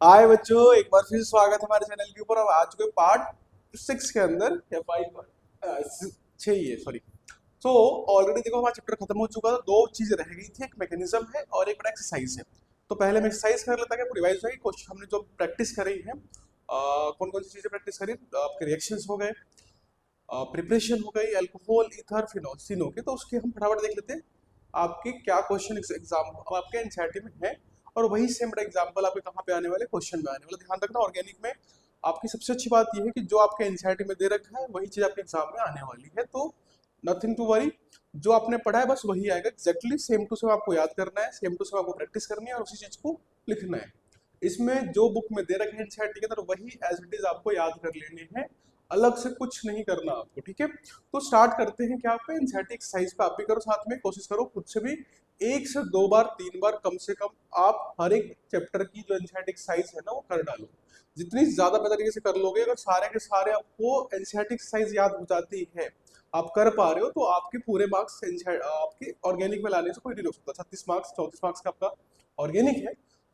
हाय बच्चों, एक बार फिर स्वागत है हमारे चैनल के ऊपर। अब आ चुके पार्ट 6 के अंदर या 5 6 ही है, सॉरी। तो ऑलरेडी देखो हमारा चैप्टर खत्म हो चुका था। दो चीजें रह गई थी, एक मैकेनिज्म है और एक बड़ा एक्सरसाइज है। तो पहले हम एक्सरसाइज कर लेते हैं, रिवाइज होगी क्वेश्चन हमने जो प्रैक्टिस करी है। कौन कौन सी चीजें प्रैक्टिस करी? आपके रिएक्शंस हो गए, प्रिपरेशन हो गई, अल्कोहल, ईथर, फिनॉल, तीनों के। तो उसके हम फटाफट देख लेते हैं आपके क्या क्वेश्चन एग्जाम अब आपके एनसीईआरटी में है, और वही सेम बड़ा एग्जाम्पल आपके कहाँ पे आने वाले, क्वेश्चन में आने वाला। ध्यान रखना, ऑर्गेनिक में आपकी सबसे अच्छी बात यह है कि जो आपके एनसीईआरटी में दे रखा है वही चीज आपके एग्जाम में आने वाली है। तो नथिंग टू वरी, जो आपने पढ़ा है बस वही आएगा एग्जैक्टली सेम टू सेम। आपको याद करना है, सेम टू सेम आपको प्रैक्टिस करनी है और उसी चीज को लिखना है। इसमें जो बुक में दे रखे हैं एनसीईआरटी के अंदर वही एज इट इज आपको याद कर लेने हैं, अलग से कुछ नहीं करना आपको, ठीक है। तो स्टार्ट करते हैं। क्या पे एनसीईआरटी एक्सरसाइज पे आप भी करो, साथ में कोशिश करो खुद से भी 1 से 2 बार 3 बार कम से कम आप हर एक चैप्टर की जो एनसीईआरटी एक्सरसाइज है ना वो कर डालो। जितनी ज्यादा बेहतर तरीके से कर लोगे, अगर सारे के सारे आपको एनसीईआरटी एक्सरसाइज याद हो जाती है, आप कर पा रहे हो, तो आपके पूरे मार्क्स आपके ऑर्गेनिक में लाने से कोई नहीं रोक सकता। 36 मार्क्स 34 मार्क्स का आपका ऑर्गेनिक है,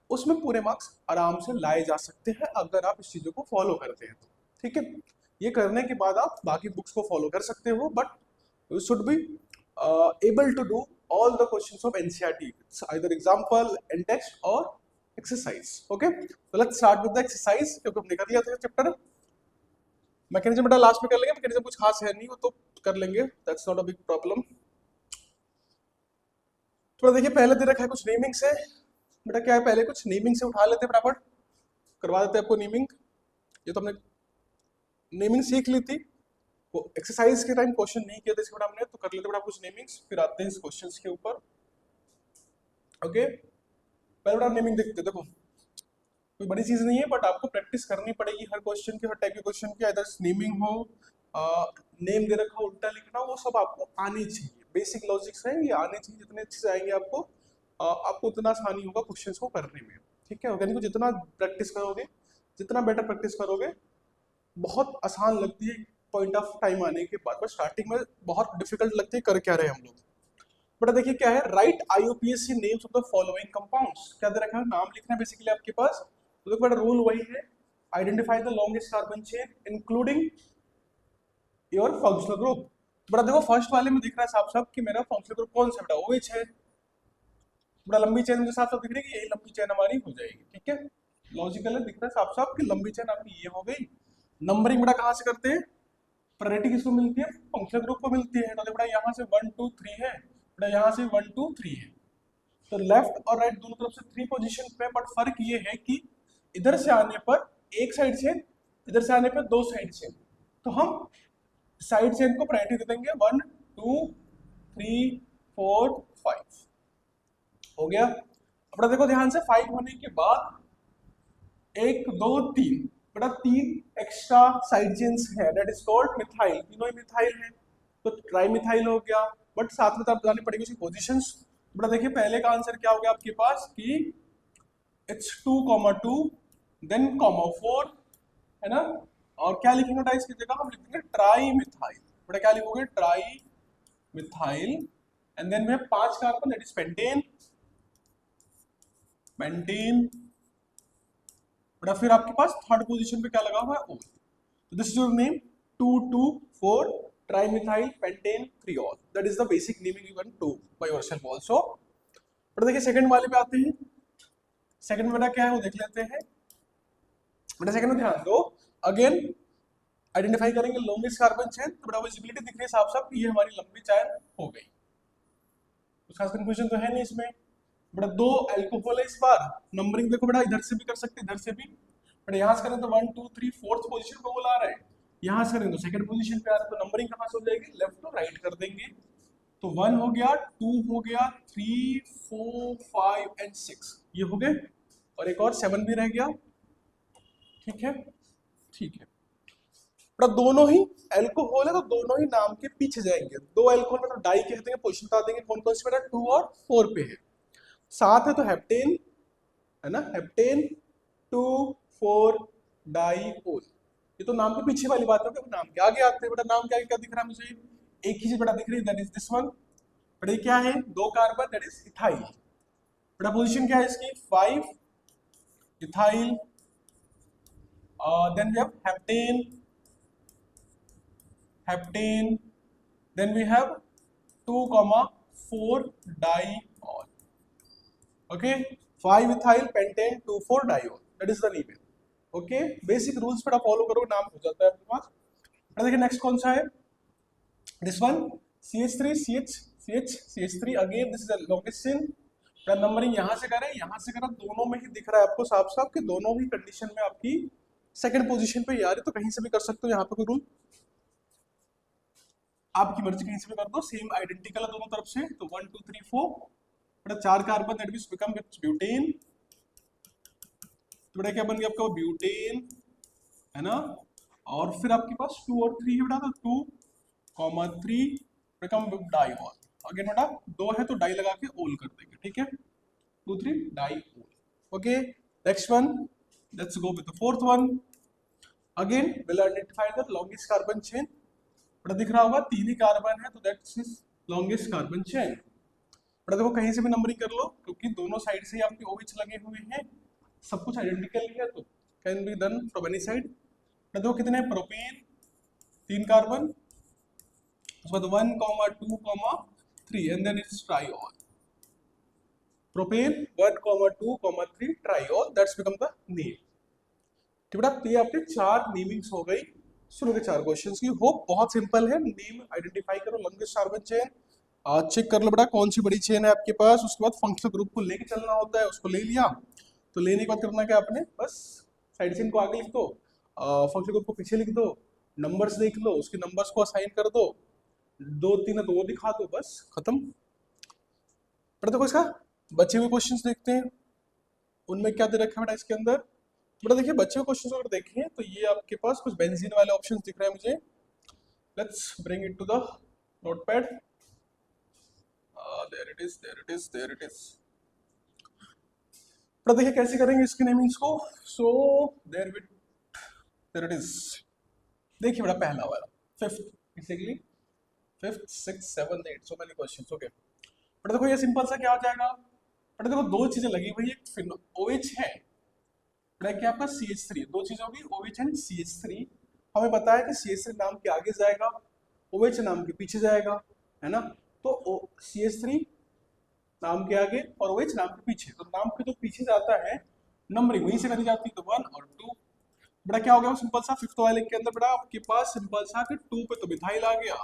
उसमें पूरे मार्क्स आराम से लाए जा सकते हैं अगर आप इस चीजों को फॉलो करते हैं तो, ठीक है। ये करने के बाद आप बाकी बुक्स को फॉलो कर सकते हो, but you should be able to do all the questions of NCERT. It's either example, and text or exercise. Okay, so let's start with the exercise क्योंकि हमने कर लिया था चैप्टर। मैकेनिज्म बेटा लास्ट में कर लेंगे, मैकेनिज्म कुछ खास है नहीं, वो तो कर लेंगे, that's not a big problem. थोड़ा देखिए, पहले दे रखा है कुछ नेमिंग से। बेटा क्या है, पहले कुछ नेमिंग से उठा लेते हैं, फटाफट करवा देते हैं आपको नेमिंग। ये तो हमने नेमिंग सीख ली थी, वो एक्सरसाइज के टाइम क्वेश्चन नहीं किए थे इसके बाद हमने, तो कर लेते हैं कुछ नेमिंग्स, फिर आते हैं इस क्वेश्चंस के ऊपर। ओके, पहले बड़ा नेमिंग देखते हैं। देखो कोई बड़ी चीज नहीं है, बट आपको प्रैक्टिस करनी पड़ेगी हर क्वेश्चन की, हर टाइप के क्वेश्चन की। अदर नेमिंग हो, नेम दे रखा हो, उल्टा लिखना, वो सब आपको आनी चाहिए। बेसिक लॉजिक्स है, ये आने चाहिए। जितने अच्छे से आएंगे आपको, आपको उतना आसानी होगा क्वेश्चंस को करने में, ठीक है। ऑर्गेनिक को जितना प्रैक्टिस करोगे, जितना बेटर प्रैक्टिस करोगे, बहुत आसान लगती है पॉइंट ऑफ टाइम आने के बाद, बट स्टार्टिंग में बहुत डिफिकल्ट लगती है कर क्या रहे हम लोग। बट देखिए क्या है, right IUPAC names of the following compounds. क्या दे रखा है, नाम लिखना है बेसिकली आपके पास। तो देखो बड़ा रूल वही है, identify the longest carbon chain including your functional group. बड़ा देखो फर्स्ट वाले में दिख रहा है साफ साफ कि मेरा फंक्शनल ग्रुप कौन सा बेटा, ओएच है। बड़ा लंबी चेन मुझे साफ साफ दिख रही है कि यही लंबी चेन हमारी हो जाएगी, ठीक है। लॉजिकल है, दिख रहा है साफ साफ कि लंबी चेन आपकी ये हो गई। नंबरिंग बड़ा कहाँ से करते हैं, प्रायोरिटी किसको मिलती है, फंक्शनल ग्रुप को मिलती है। तो बड़ा यहाँ से 1 2 3 है, बड़ा यहाँ से 1 2 3 है। तो लेफ्ट और राइट दोनों तरफ से 3 पोजीशन पे, बट फर्क ये है कि इधर से आने पर एक साइड चेन, इधर से आने पर 2 साइड चेन। तो हम साइड चेन को प्रायोरिटी दे देंगे 1 2 3 4 5। हो गया। अपना देखो ध्यान से, 5 होने के बाद 1 2 3, बड़ा 3 एक्स्ट्रा साइड चेन्स है, दैट इज कॉल्ड मिथाइल। तीनों ही मिथाइल है, तो ट्राई मिथाइल हो गया। बट साथ में तो आप बतानी पड़ेगी उसकी पोजीशंस। बड़ा देखिए पहले का आंसर क्या हो गया आपके पास कि H2, 2 देन 4, है ना। और क्या लिखेंगे बेटा इसकी जगह, हम लिखेंगे ट्राई मिथाइल। बेटा क्या लिखोगे, ट्राई मिथाइल। एंड देन में 5 carbon, that is pentane, pentane. बेटा फिर आपके पास थर्ड पोजीशन पे क्या लगा हुआ है, O। तो this is your name, 2 2 4 trimethyl pentane triol. That is the basic naming you can do by yourself also. बेटा देखिए सेकंड वाले पे आते हैं। सेकंड में बेटा क्या है वो देख लेते हैं। बेटा सेकंड में ध्यान दो, अगेन आइडेंटिफाई करेंगे लॉन्गेस्ट कार्बन चेन। तो बेटा विजिबिलिटी दिख रही है साफ साफ कि ये हमारी लंबी चेन हो गई, उसका कंफ्यूजन तो है नहीं इसमें। बेटा 2 अल्कोहल है इस बार। नंबरिंग देखो बेटा, इधर से भी कर सकते, इधर से भी। बेटा यहाँ से करें तो 1 2 3 फोर्थ पोजीशन पे वो ला रहा है, यहाँ से करें तो सेकंड पोजीशन पे आ रहा है। तो नंबरिंग कहाँ से हो जाएगी, लेफ्ट टू राइट कर देंगे। तो 1 हो गया, 2 हो गया, 3 4 5 एंड 6 ये हो गए, और एक और 7 भी रह गया, ठीक है। ठीक है बेटा, दोनों ही एल्कोहल है तो दोनों ही नाम के पीछे जाएंगे। 2 एल्कोहल मतलब डाई कहते हैं, पोजीशन बता देंगे कौन कौन से बेटा 2 और 4 पे है। 7 है तो हेप्टेन, है ना, हेप्टेन 2 4 डाईओल। ये तो नाम के पीछे वाली बात है, नाम के आगे आते हैं। बेटा नाम के आगे क्या दिख रहा है मुझे, एक ही चीज बेटा दिख रही है, दैट इज दिस वन। बेटा ये क्या है, 2 कार्बन, दैट इज इथाइल। बेटा पोजीशन क्या है इसकी, 5 ethyl then we have heptane, heptane, then we have 2,4 diol, okay, 5 ethyl pentane 2,4 diol, that is the name. Okay, basic rules पर आप फॉलो करो, नाम हो जाता है आपके पास। देखिए नेक्स्ट कौन सा है, this one CH3 CH3 again this is the longest chain. Numbering यहाँ से करें यहाँ से करें, दोनों में ही दिख रहा है आपको साफ साफ कि दोनों ही कंडीशन में आपकी सेकंड पोजीशन पे आ रही, तो कहीं से भी कर सकते हो, यहाँ पे कोई रूल आपकी मर्जी कहीं से भी कर दो, सेम आइडेंटिकल है दोनों तरफ से। तो 1 2 3 4 बेटा 4 carbon that means become butane, तो बेटा क्या बन गया आपका ब्यूटेन, है ना। और फिर आपके पास 2 और 3 है बेटा, तो 2,3 बिकम डाइऑल। अगेन बेटा 2 है तो डाई लगा के ओल कर देंगे, ठीक है, 2 3 डाई ओल। Okay, next one, let's go with the fourth one. Again will identify the longest carbon chain, बेटा दिख रहा होगा 3 ही कार्बन है, तो that's is longest carbon chain. बेटा देखो कहीं से भी नंबरिंग कर लो, क्योंकि दोनों साइड से आपके OH लगे हुए हैं, सब कुछ आइडेंटिकल है, तो can be done from any side. देखो कितने, प्रोपेन 3 कार्बन, उसके बाद 1, 2, 3 and then it's triol, propane 1, 2, 3 triol, that's become the name. ठीक बेटा, तो ये आपके 4 नेमिंग्स हो गई शुरू के 4 क्वेश्चंस की। होप बहुत सिंपल है, नेम आइडेंटिफाई करो लॉन्गेस्ट कार्बन चेन, चेक कर लो बेटा कौन सी बड़ी चेन है आपके पास, उसके बाद फंक्शनल ग्रुप को लेके चलना होता है, उसको ले लिया, तो लेने के बाद करना क्या आपने, बस साइड चेन को आगे लिख दो, फंक्शनल ग्रुप को पीछे लिख दो, नंबर्स देख लो, उसके नंबर्स को असाइन कर दो, 2 3 है तो वो दिखा दो, बस खत्म। पर देखो इसका बचे हुए क्वेश्चंस देखते हैं, उनमें क्या दे रखा है बेटा इसके अंदर। बेटा देखिए बच्चे हुए क्वेश्चंस अगर देखें तो ये आपके पास कुछ बेंजीन वाले ऑप्शंस दिख रहे हैं मुझे। Let's bring it to the notepad, there it is, there it is, there it is. बेटा देखिए कैसे करेंगे इसके नेमिंग्स को, सो देयर इट इज। देखिए बेटा पहला वाला, fifth, basically 5th 6th 7th 8th so many questions, okay. बेटा देखो ये सिंपल सा क्या हो जाएगा, बेटा देखो 2 चीजें लगी हुई है, एक OH है, बेटा क्या आपका CH3, 2 चीजें होगी OH एंड CH3। हमें पता है कि CH3 नाम के आगे जाएगा, OH नाम के पीछे जाएगा, है ना, तो CH3 नाम के आगे और OH नाम के पीछे, तो नाम के जो पीछे जाता है नंबरिंग वहीं से करी जाती है, तो 1 और 2। बेटा क्या हो गया सिंपल सा, फिफ्थ वाले के अंदर बेटा आपके पास सिंपल सा कि 2 पे तो मिथाइल आ गया,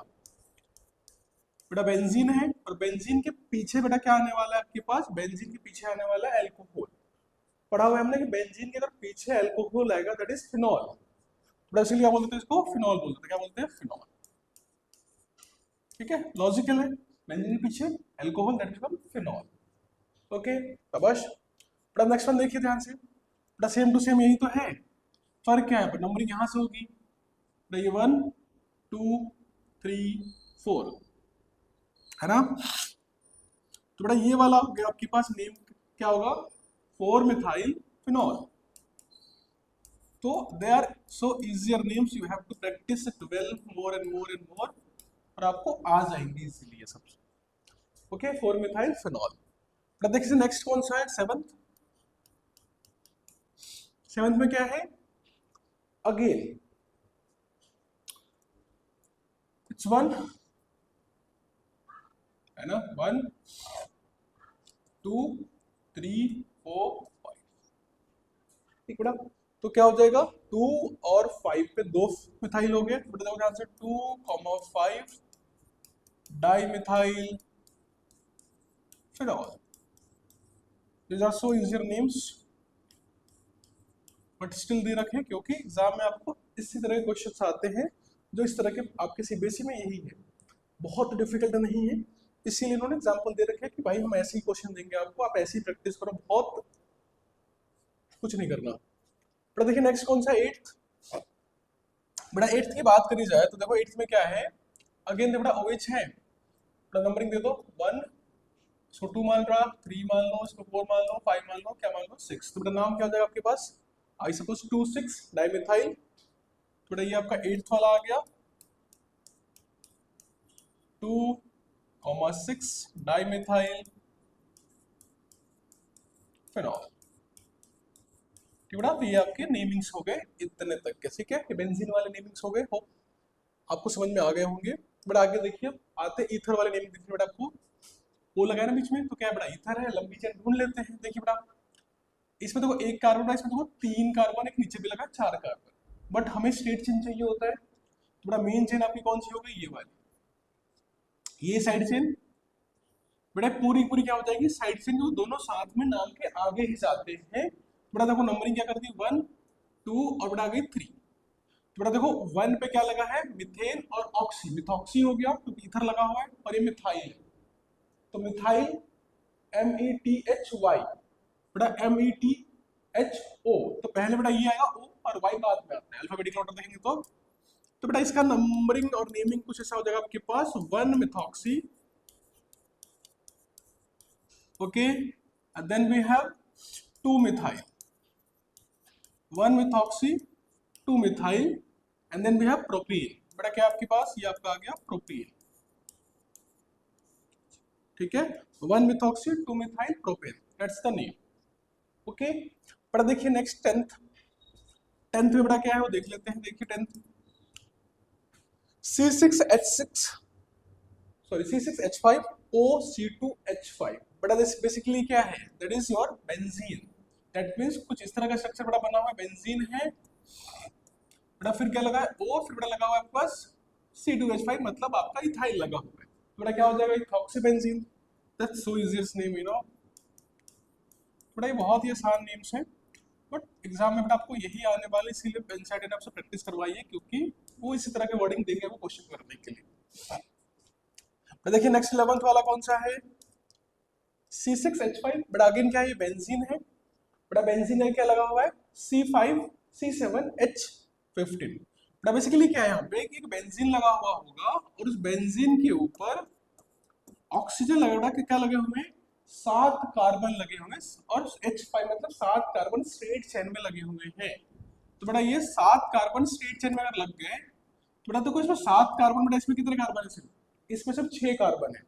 बेटा बेंजीन है, और बेंजीन के पीछे बेटा क्या आने वाला है आपके पास, बेंजीन के पीछे आने वाला है एल्कोहल। पढ़ा हुआ है हमने कि बेंजीन के अगर पीछे एल्कोहल आएगा दैट इज फिनॉल, बेटा इसलिए क्या बोलते हैं इसको, फिनॉल बोलते हैं, क्या बोलते हैं, फिनॉल। ठीक है, लॉजिकल है, बेंजीन के पीछे alcohol that become phenol, okay शाबाश। बेटा नेक्स्ट वन देखिए ध्यान से, बेटा सेम टू सेम यही तो है, फर्क क्या है, नंबरिंग यहाँ से होगी, ये 1 2 3 4 है ना, तो बेटा ये वाला हो गया आपके पास नेम क्या होगा, 4 मिथाइल फिनॉल। तो they are so easier names, you have to practise it well more and more and more, और आपको आ जाएंगे इजीली ये सब, ओके, 4 मिथाइल फिनॉल। बेटा देखिए नेक्स्ट कौन सा है, 7th। 7th में क्या है, अगेन इट्स 1 है ना, 1 2 3 4 5, ठीक बेटा, तो क्या हो जाएगा 2 और 5 पे 2 मिथाइल हो गए, बेटा देखो ध्यान से 2,5 di methyl phenol. These are so easier names, but still they रखे क्योंकि एग्जाम में आपको इसी तरह के क्वेश्चन आते हैं, जो इस तरह के आपके CBSE में यही है, बहुत डिफिकल्ट नहीं है, इसीलिए इन्होंने एग्जाम्पल दे रखे कि भाई हम ऐसे ही क्वेश्चन देंगे आपको, आप ऐसी प्रैक्टिस करो, बहुत कुछ नहीं करना। बेटा देखिए नेक्स्ट कौन सा, 8th। बेटा 8th की बात करी जाए तो देखो 8th में क्या है, अगेन बेटा OH है, बेटा नंबरिंग दे दो 1, इसको 2 मान रहा, 3 मान लो, इसको 4 मान लो, 5 मान लो, क्या मान लो 6, तो बेटा नाम क्या हो जाएगा आपके पास, आई सपोज 2 6 डाइमिथाइल, तो बेटा ये आपका 8th वाला आ गया, 2,6 डाइमिथाइल फिनॉल। ठीक है, तो ये आपके नेमिंग्स हो गए इतने तक के, ठीक है, ये बेंजीन वाले नेमिंग्स हो गए। होप आपको समझ में आ गए होंगे। बट आगे देखिए, आते ईथर वाले नेमिंग देखिए बेटा, आपको वो लगाया ना बीच में, तो क्या है बेटा, ईथर है, लंबी चेन ढूंढ लेते हैं। देखिए बेटा, इसमें देखो एक कार्बन है, इसमें देखो 3 कार्बन, एक नीचे भी लगा 4 कार्बन, बट हमें स्ट्रेट चेन चाहिए होता है। तो बेटा मेन चेन आपकी कौन सी हो गई, ये वाली, ये साइड चेन बेटा पूरी पूरी क्या हो जाएगी, साइड चेन, जो दोनों साथ में नाम के आगे ही जाते हैं। बेटा देखो नंबरिंग क्या कर दी, 1 2 और बेटा आ गई 3। तो बेटा देखो 1 पे क्या लगा है, मिथेन और ऑक्सी, मिथॉक्सी हो गया क्योंकि इथर लगा हुआ है, और ये मिथाइल है, तो मिथाइल METHY, बेटा METHO, तो पहले बेटा ये आएगा O और Y बाद में आता है, अल्फाबेटिकल ऑर्डर देखेंगे तो बेटा इसका नंबरिंग और नेमिंग कुछ ऐसा हो जाएगा आपके पास, 1 methoxy, okay, and then we have 2 methyl, 1 methoxy, 2 methyl, and then we have propyl। बेटा क्या आपके पास, ये आपका आ गया प्रोपील, ठीक है, 1 methoxy, 2 methyl propyl, that's the name, okay. बेटा देखिए नेक्स्ट 10th में बेटा क्या है वो देख लेते हैं। देखिए 10th, C6H6 सॉरी C6H5OC2H5, बेटा दिस बेसिकली क्या है, that is your benzene, that means कुछ इस तरह का स्ट्रक्चर बेटा बना हुआ है, बेंजीन है बेटा, फिर क्या लगा है O, फिर बेटा लगा हुआ है आपके पास C2H5, मतलब आपका इथाइल लगा हुआ है, तो बेटा क्या हो जाएगा, ethoxybenzene, that's so easiest name you know. बेटा ये बहुत ही आसान नेम्स हैं, बट एग्जाम में बेटा आपको यही आने वाले, इसीलिए एनसीईआरटी ने आपसे प्रैक्टिस करवाई है, क्योंकि वो इसी तरह के वर्डिंग देंगे आपको क्वेश्चन करने के लिए। तो देखिए नेक्स्ट 11th वाला कौन सा है, C6H5, बड़ा अगेन क्या है, ये बेंजीन है, बड़ा बेंजीन है, क्या लगा हुआ है C5C7H15, बड़ा बेसिकली क्या है यहाँ पे कि एक बेंजीन लगा हुआ होगा और उस बेंजीन के ऊपर ऑक्सीजन लगा कि क्या लगे हुए, 7 कार्बन लगे होंगे, और H5 मतलब 7 कार्बन स्ट्रेट चेन में लगे हुए हैं। तो बेटा ये 7 कार्बन स्ट्रेट चेन में अगर लग गए, तो बेटा देखो इसमें 7 कार्बन, बेटा इसमें कितने कार्बन है, सिर्फ इसमें सिर्फ 6 कार्बन है।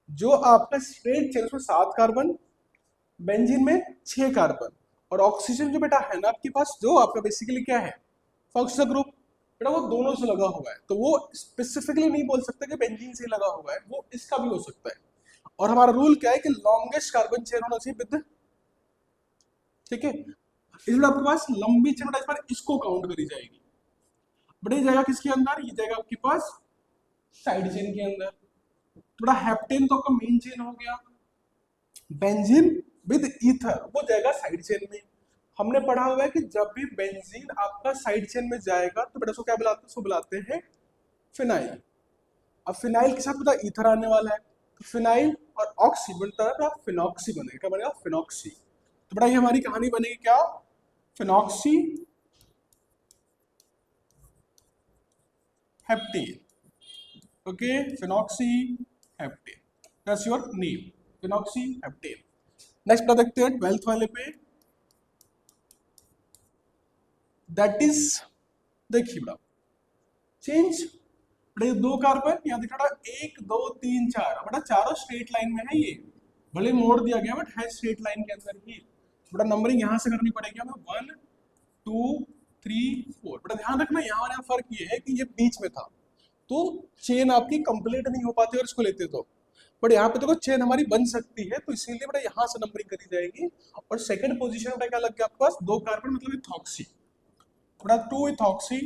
जो आपका स्ट्रेट चेन उसमें 7 कार्बन, बेंजीन में 6 कार्बन, और ऑक्सीजन जो बेटा है ना आपके पास, जो आपका बेसिकली क्या है फंक्शनल ग्रुप, बेटा वो दोनों से लगा हुआ है, तो वो स्पेसिफिकली नहीं बोल सकते कि बेंजीन से लगा हुआ है, वो इसका भी हो सकता है। और हमारा रूल क्या है कि लॉन्गेस्ट कार्बन चेन होना चाहिए विद, ठीक है, इसमें आपके पास लंबी चेन बेटा इस बार इसको काउंट करी जाएगी, बट ये जाएगा किसके अंदर, ये जाएगा आपके पास साइड चेन के अंदर। थोड़ा हेप्टेन तो आपका मेन चेन हो गया, बेंजीन विद ईथर वो जाएगा साइड चेन में। हमने पढ़ा हुआ है कि जब भी बेंजीन आपका साइड चेन में जाएगा तो बेटा उसको क्या बुलाते हैं, उसको बुलाते हैं फिनाइल। अब फिनाइल के साथ बेटा ईथर आने वाला है, तो फिनाइल और ऑक्सी बनता है तो फिनॉक्सी बनेगा, क्या बनेगा, फिनॉक्सी। तो बेटा ये हमारी कहानी बनेगी क्या, phenoxy heptane, okay, phenoxy heptane, that's your name, phenoxy heptane. Next बेटा देखते हैं 12th वाले पे, दैट इज, देखिए बेटा चेंज, बेटा ये 2 कार्बन, यहाँ देखा बेटा 1 2 3 4, बेटा चारों स्ट्रेट लाइन में है, ये भले मोड़ दिया गया बट है स्ट्रेट लाइन के अंदर ही। बेटा नंबरिंग यहाँ से करनी पड़ेगी हमें, 1 2 3 4। बेटा ध्यान रखना यहाँ और यहाँ फर्क ये है कि ये बीच में था, तो चेन आपकी कंप्लीट नहीं हो पाती और इसको लेते तो, बट यहाँ पे देखो चेन हमारी बन सकती है, तो इसीलिए बेटा यहाँ से नंबरिंग करी जाएगी। और सेकंड पोजीशन में क्या लग गया आपके पास, 2 कार्बन मतलब इथॉक्सी, बेटा 2 इथॉक्सी,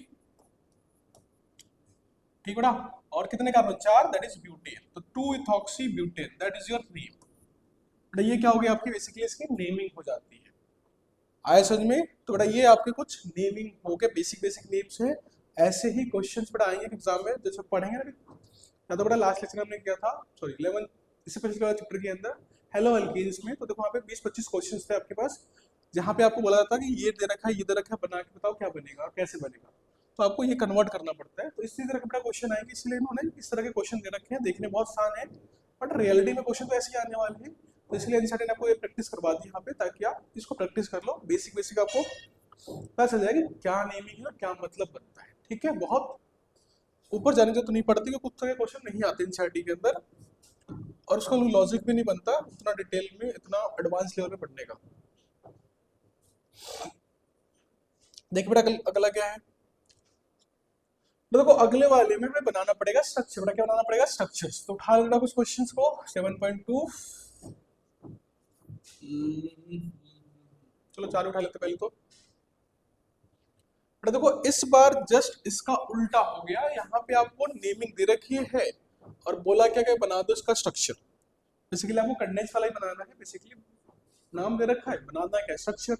ठीक बेटा, और कितने कार्बन, 4, दैट इज ब्यूटेन, तो 2 ethoxy butane, that is your name. बेटा ये क्या हो गया आपकी, बेसिकली इसकी नेमिंग हो जाती है, आया समझ में। तो बेटा ये आपके कुछ नेमिंग हो गए, बेसिक बेसिक नेम्स है। ऐसे ही क्वेश्चंस बेटा आएंगे एग्जाम में, जैसे पढ़ेंगे ना, या तो बेटा लास्ट लेक्चर हमने किया था, सॉरी 11 इससे पिछले वाले चैप्टर के अंदर हेलो एल्केन्स में, तो देखो वहाँ पे 20-25 क्वेश्चंस थे आपके पास, जहाँ पे आपको बोला जाता है कि ये दे रखा है, ये दे रखा है, बना के बताओ क्या बनेगा, कैसे बनेगा, तो आपको ये कन्वर्ट करना पड़ता है। तो इसी तरह के बेटा क्वेश्चन आएंगे, इसलिए इन्होंने इस तरह के क्वेश्चन दे रखे हैं, देखने बहुत आसान है, बट रियलिटी में क्वेश्चन तो ऐसे ही आने वाले हैं, तो इसलिए एनसीईआरटी ने आपको ये प्रैक्टिस करवा दी यहाँ पे, ताकि आप इसको प्रैक्टिस कर लो, बेसिक बेसिक आपको पता चल जाएगा क्या नेमिंग है और क्या मतलब बनता है, ठीक है। बहुत ऊपर जाने की तो नहीं पड़ती, क्योंकि कुछ तरह के क्वेश्चन नहीं आते एनसीईआरटी के अंदर, और उसका लॉजिक भी नहीं बनता इतना डिटेल में, इतना एडवांस लेवल में पढ़ने का। देखिए बेटा अगला क्या है, तो देखो अगले वाले में हमें बनाना पड़ेगा स्ट्रक्चर। बेटा क्या बनाना पड़ेगा, स्ट्रक्चर्स। तो उठा लेना कुछ क्वेश्चंस को। 7.2 चलो 4 उठा लेते पहले तो। बेटा देखो इस बार जस्ट इसका उल्टा हो गया, यहाँ पे आपको नेमिंग दे रखी है और बोला क्या क्या बना दो इसका स्ट्रक्चर। बेसिकली आपको कंडेंस वाला ही बनाना है, बेसिकली नाम दे रखा है, बनाना क्या स्ट्रक्चर।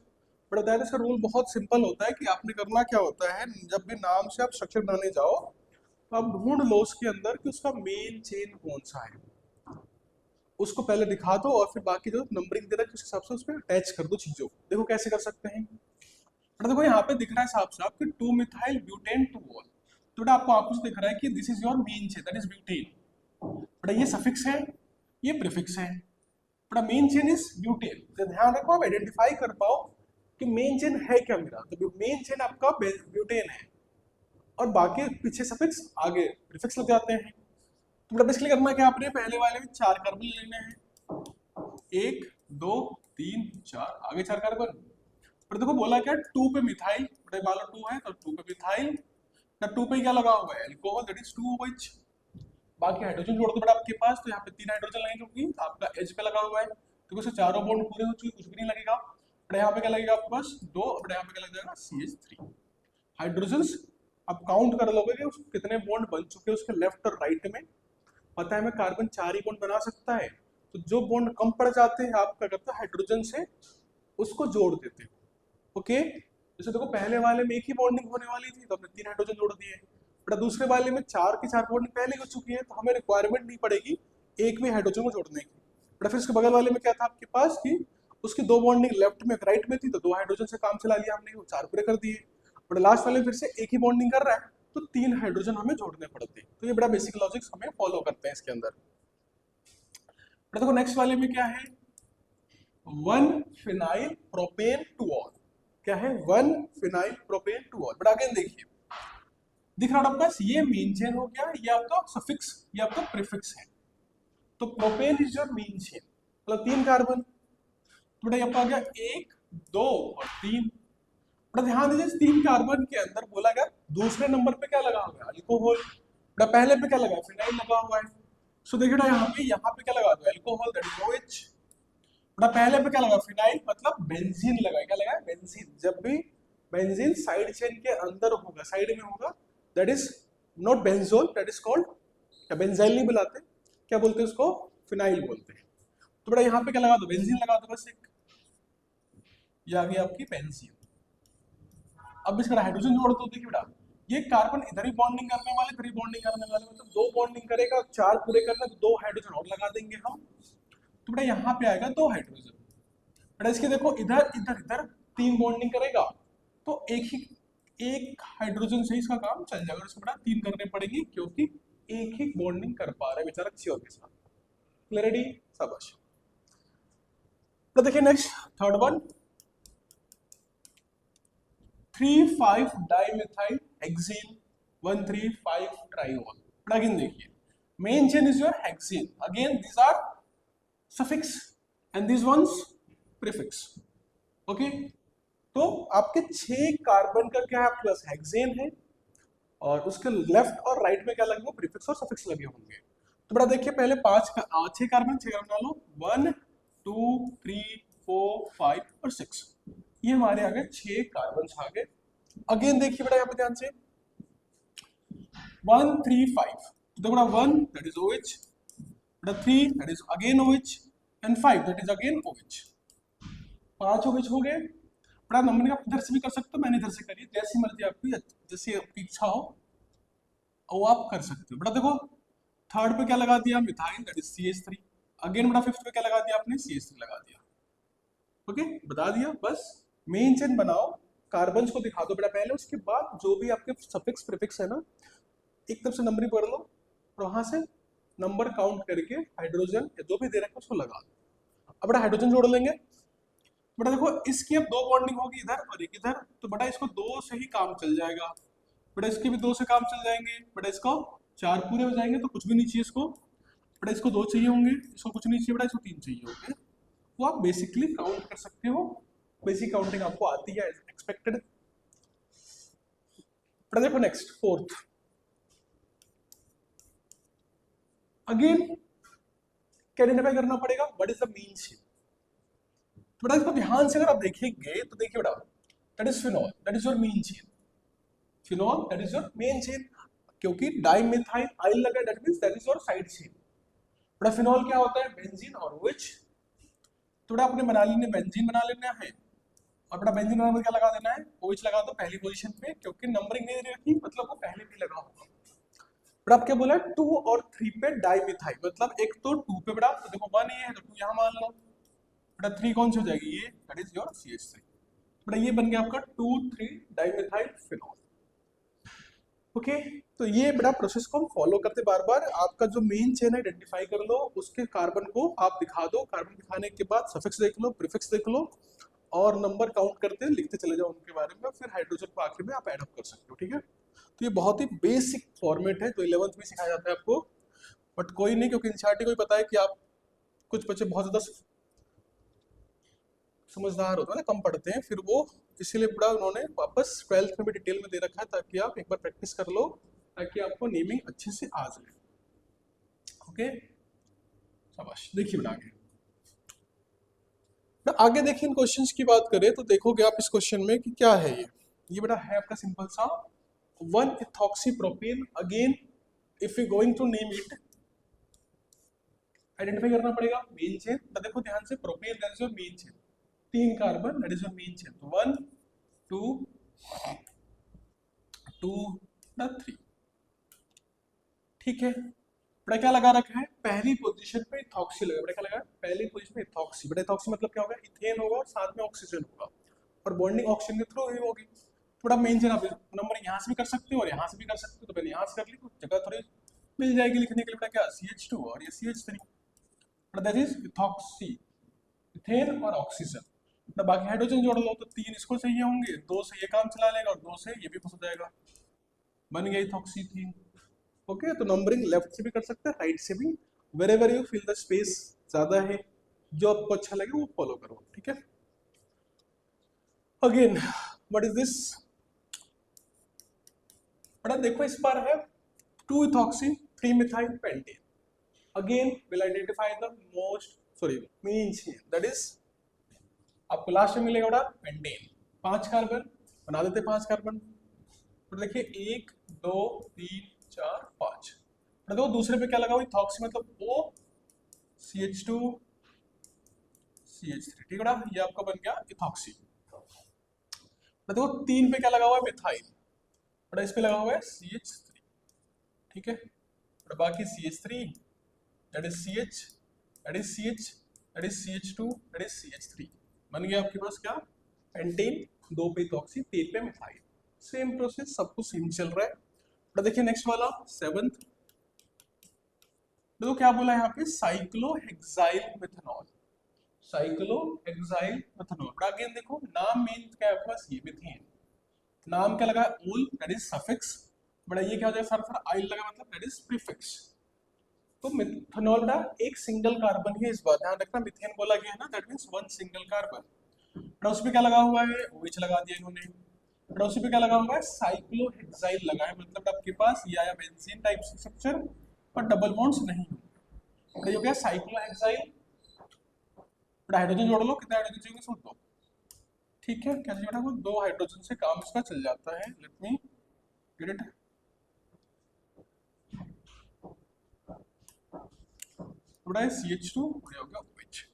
बट बताया इसका रूल बहुत सिंपल होता है कि आपने करना क्या होता है, जब भी नाम से आप स्ट्रक्चर बनाने जाओ तो आप ढूंढ लो उसके अंदर कि उसका मेन चेन कौन सा है, उसको पहले दिखा दो और फिर बाकी जो नंबरिंग दे रखी है उस हिसाब से उसमें अटैच कर दो चीजों को। देखो कैसे कर सकते हैं। बेटा देखो यहाँ पे दिख रहा है साफ साफ कि 2 मिथाइल ब्यूटेन 2 ऑल। तो बेटा आपको आपको दिख रहा है कि this is your main chain, that is butane. बेटा ये सफिक्स है, ये प्रीफिक्स है। बड़ा मेन चेन इज ब्यूटेन। तो ध्यान रखो आप आइडेंटिफाई कर पाओ कि मेन चेन है क्या मेरा। तो मेन चेन आपका ब्यूटेन है और बाकी पीछे सफिक्स आगे प्रीफिक्स लग जाते हैं। तो बेटा बेसिकली करना क्या, आपने पहले वाले में 4 कार्बन लेने हैं, 1 2 3 4, आगे 4 कार्बन। पर देखो बोला क्या 2 पे मिथाइल, बेटा मान लो 2 है तो 2 पे मिथाइल, 2 पे क्या लगा हुआ है अल्कोहल, दैट इज 2OH। बाकी हाइड्रोजन जोड़ दो बेटा आपके पास, तो यहाँ पे 3 हाइड्रोजन लगेंगे क्योंकि आपका एच पे लगा हुआ है, तो उससे चारों बॉन्ड पूरे हो चुके, कुछ भी नहीं लगेगा। बट यहाँ पे क्या लगेगा आपके पास 2, बट यहाँ पे क्या लग जाएगा CH3 हाइड्रोजन। आप काउंट कर लोगे कि कितने बॉन्ड बन चुके हैं उसके लेफ्ट और राइट में। पता है मैं कार्बन 4 ही बॉन्ड बना सकता है, तो जो बॉन्ड कम पड़ जाते हैं आप क्या करते हो हाइड्रोजन से उसको जोड़ देते हो। ओके, जैसे देखो पहले वाले में एक ही बॉन्डिंग होने वाली थी तो हमने 3 हाइड्रोजन जोड़ दिए, बट दूसरे वाले में 4 की 4 बॉन्डिंग पहले हो चुकी है तो हमें रिक्वायरमेंट नहीं पड़ेगी एक भी हाइड्रोजन को जोड़ने की। बट फिर उसके बगल वाले में क्या था आपके पास कि उसकी 2 बॉन्डिंग लेफ्ट में राइट में थी, तो 2 हाइड्रोजन से काम चला लिया हमने, वो 4 पूरे कर दिए। बट लास्ट वाले में फिर से एक ही बॉन्डिंग कर रहा है तो 3 हाइड्रोजन हमें जोड़ने पड़ते हैं। तो ये बड़ा बेसिक लॉजिक्स हमें फॉलो करते हैं इसके अंदर। बट देखो नेक्स्ट वाले में क्या है, 1 फिनाइल प्रोपेन टू ऑल। क्या है 1 phenyl propane two all. But again देखिए दिख रहा है आपके पास, ये मेन चेन हो गया, ये आपका सफिक्स, ये आपका प्रीफिक्स है। तो propane is your main chain, मतलब 3 कार्बन। तो बेटा यहाँ पे आ गया 1 2 और 3। बेटा ध्यान दीजिए 3 कार्बन के अंदर बोला गया दूसरे नंबर पे क्या लगा हुआ है अल्कोहल। बेटा पहले पे क्या लगा है फिनाइल लगा हुआ है। सो देखिए यहाँ पे क्या लगा हुआ है अल्कोहल, दैट इज OH। बेटा पहले पे क्या लगा फिनाइल मतलब बेंजीन लगा है, क्या लगा है बेंजीन। जब भी बेंजीन साइड चेन के अंदर होगा, साइड में होगा, that is not benzoyl, that is called, क्या बेंजाइल नहीं बुलाते, क्या बोलते हैं उसको, फिनाइल बोलते हैं। तो बेटा यहाँ पे क्या लगा दो बेंजीन लगा दो बस एक, ये आ गई आपकी बेंजीन। अब इसका हाइड्रोजन जोड़ दो। देखिए बेटा ये कार्बन इधर ही बॉन्डिंग करने वाले, इधर ही बॉन्डिंग करने वाले, मतलब 2 बॉन्डिंग करेगा, 4 पूरे करना तो 2 हाइड्रोजन और लगा देंगे हम। तो बेटा यहाँ पे आएगा 2 हाइड्रोजन। बेटा इसके देखो इधर इधर इधर 3 बॉन्डिंग करेगा तो एक हाइड्रोजन से इसका काम चल जाएगा। इसको बेटा 3 करने पड़ेंगे क्योंकि एक ही बॉन्डिंग कर पा रहा है बेचारा किसी और के साथ। क्लैरिटी, शाबाश। तो देखिए next third one 3,5 dimethyl hexane 1,3,5 triol. But again देखिए main chain is your hexane, again these are suffix and these ones prefix. Okay, तो आपके 6 कार्बन का क्या है आपके पास हेक्सेन है और उसके लेफ्ट और राइट में क्या लगे होंगे प्रीफिक्स और सफिक्स लगे होंगे। तो बड़ा देखिए पहले 6 कार्बन डालो, 1 2 3 4 5 और 6, ये हमारे आगे 6 कार्बन आ गए। अगेन देखिए बेटा यहाँ पे ध्यान से 1 3 5, तो देखो बेटा 1 दैट इज OH, बेटा 3 that is again OH and 5 that is again OH। 5 OH हो गए। बड़ा नंबर आप इधर से भी कर सकते हो, मैंने इधर से करी, जैसी मर्जी आपकी, जैसी आपकी इच्छा हो वो आप कर सकते हो। बेटा देखो थर्ड पे क्या लगा दिया methyl, that is CH3। Again बेटा फिफ्थ पे क्या लगा दिया आपने CH3 लगा दिया। ओके बता दिया, बस मेन चेन बनाओ, कार्बन को दिखा दो बेटा पहले, उसके बाद जो भी आपके सफिक्स प्रीफिक्स है ना एक तरफ से नंबरिंग पढ़ लो और वहां से नंबर काउंट करके हाइड्रोजन या जो भी दे रखा है उसको लगा दो। अब बेटा हाइड्रोजन जोड़ लेंगे। बेटा देखो इसकी अब 2 बॉन्डिंग होगी इधर और एक इधर, तो बेटा इसको 2 से ही काम चल जाएगा। बेटा इसके भी 2 से काम चल जाएंगे, बेटा इसको 4 पूरे हो जाएंगे तो कुछ भी नहीं चाहिए इसको। बेटा इसको 2 चाहिए होंगे, इसको कुछ नहीं चाहिए, बेटा इसको 3 चाहिए होंगे। तो आप बेसिकली काउंट कर सकते हो, बेसिक काउंटिंग आपको आती है एक्सपेक्टेड। बेटा देखो नेक्स्ट फोर्थ, अगेन क्या आइडेंटिफाई करना पड़ेगा, what is the mean chain. तो बेटा इसको ध्यान से अगर आप देखेंगे तो देखिए बेटा, that is phenol, that is your mean chain, phenol that is your main chain, क्योंकि डाइमिथाइल आइल लगा, that means that is your side chain. बेटा फिनॉल क्या होता है, बेंजीन और OH। तो बेटा अपने बना लेने, बेंजीन बना लेना है, और बेटा बेंजीन बनाने में क्या लगा देना है, OH लगा दो पहली पोजीशन पे, क्योंकि नंबरिंग नहीं दे रखी, मतलब वो पहले भी लगा होगा। बेटा आप क्या बोला, 2 और 3 पे डाइमिथाइल, मतलब एक तो 2 पे बेटा, तो देखो 1 ये है तो 2 यहाँ मान लो, बेटा 3 कौन सी हो जाएगी, ये दैट इज योर CH3। बेटा ये बन गया आपका 2,3 डाइमिथाइल फिनॉल। ओके तो ये बेटा प्रोसेस को हम फॉलो करते बार बार। आपका जो मेन चेन है आइडेंटिफाई कर लो, उसके कार्बन को आप दिखा दो, कार्बन दिखाने के बाद सफिक्स देख लो, प्रीफिक्स देख लो, और नंबर काउंट करते लिखते चले जाओ उनके बारे में, फिर हाइड्रोजन को आखिर में आप ऐड अप कर सकते हो। ठीक है, तो ये बहुत ही बेसिक फॉर्मेट है जो 11th में सिखाया जाता है आपको, बट कोई नहीं, क्योंकि एनसीईआरटी को भी पता है कि आप कुछ बच्चे बहुत ज्यादा समझदार होता है ना, कम पढ़ते हैं, फिर वो इसीलिए बड़ा उन्होंने वापस 12th में भी डिटेल में दे रखा है, ताकि आप एक बार प्रैक्टिस कर लो, ताकि आपको नेमिंग अच्छे से आ जाए। ओके शाबाश। देखिए बेटा आगे, आगे देखिए इन क्वेश्चंस की बात करें तो देखोगे आप इस क्वेश्चन में कि क्या है ये बेटा है आपका सिंपल सा 1 ethoxy propane. Again if you going to name it, identify करना पड़ेगा मेन चेन। तो देखो ध्यान से, propane that is your main chain, 3 carbon that is your main chain, तो 1 2 2 3। ठीक है बेटा, क्या लगा रखा है, पहली पोजीशन पे इथॉक्सी लगा, बेटा क्या लगा, पहली पोजीशन पे इथॉक्सी। बेटा इथॉक्सी मतलब क्या होगा, इथेन होगा और साथ में ऑक्सीजन होगा, और बॉन्डिंग ऑक्सीजन के थ्रू ही होगी। थोड़ा मेन चेन आप नंबर यहाँ से भी कर सकते हो और यहाँ से भी कर सकते हो, तो पहले यहाँ से कर ली तो जगह थोड़ी मिल जाएगी लिखने के लिए। बेटा क्या, CH2 और ये CH3, that is ethoxy, ethane और ऑक्सीजन। तो बाकी हाइड्रोजन जोड़ लो तो 3 इसको चाहिए होंगे, 2 से ये काम चला लेगा और 2 से ये भी फंस जाएगा, बन गया इथॉक्सी 3। ओके तो नंबरिंग लेफ्ट से भी कर सकते हैं, राइट से भी, wherever you feel the space ज्यादा है, जो आपको अच्छा लगे वो फॉलो करो। ठीक है, अगेन व्हाट इज दिस, बेटा देखो इस बार है 2 ethoxy 3 methyl pentane. Again will identify the main chain, that is आपको लास्ट में मिलेगा बेटा पेंटेन, 5 कार्बन बना देते, 5 कार्बन। तो देखिए 1 2 3 4 5, देखो दूसरे पे क्या लगा हुआ, इथॉक्सी मतलब O CH2 CH3। ठीक है बेटा, ये आपका बन गया इथॉक्सी। देखो 3 पे क्या लगा हुआ है, मिथाइल, बेटा इस पे लगा हुआ है CH3। ठीक है, और बाकी CH3 that is CH that is CH that is CH2 that is CH3, बन गया आपके पास क्या, पेंटेन। 2 पे इथॉक्सी, 3 पे मिथाइल, सेम प्रोसेस, सब कुछ सेम चल रहा है। तो देखिए नेक्स्ट वाला 7th, देखो क्या बोला है यहाँ पे, cyclohexyl methanol, cyclohexyl methanol. Again देखो नाम मेन क्या है आपके पास, ये मीथेन, नाम क्या लगा, ओल दैट इज सफिक्स, बड़ा ये क्या हो जाएगा, सर आइल लगा मतलब दैट इज प्रीफिक्स। तो मिथनॉल का एक सिंगल कार्बन है, इस बात ध्यान रखना, मिथेन बोला गया है ना, दैट मींस 1 सिंगल कार्बन। बड़ा उस पे क्या लगा हुआ है, OH लगा दिया इन्होंने। बड़ा उसी पे क्या लगा हुआ है, साइक्लोहेक्साइल लगा है, मतलब आपके पास ये आया बेंजीन टाइप स्ट्रक्चर, पर डबल बॉन्ड्स नहीं होंगे। बड़ा ये हो गया साइक्लोहेक्साइल। बड़ा हाइड्रोजन जोड़ लो, कितने हाइड्रोजन चाहिए सोच दो। ठीक है, क्या चाहिए बेटा को, 2 हाइड्रोजन से काम इसका चल जाता है। लेट मी गेट इट, बड़ा है CH2 और ये हो गया OH।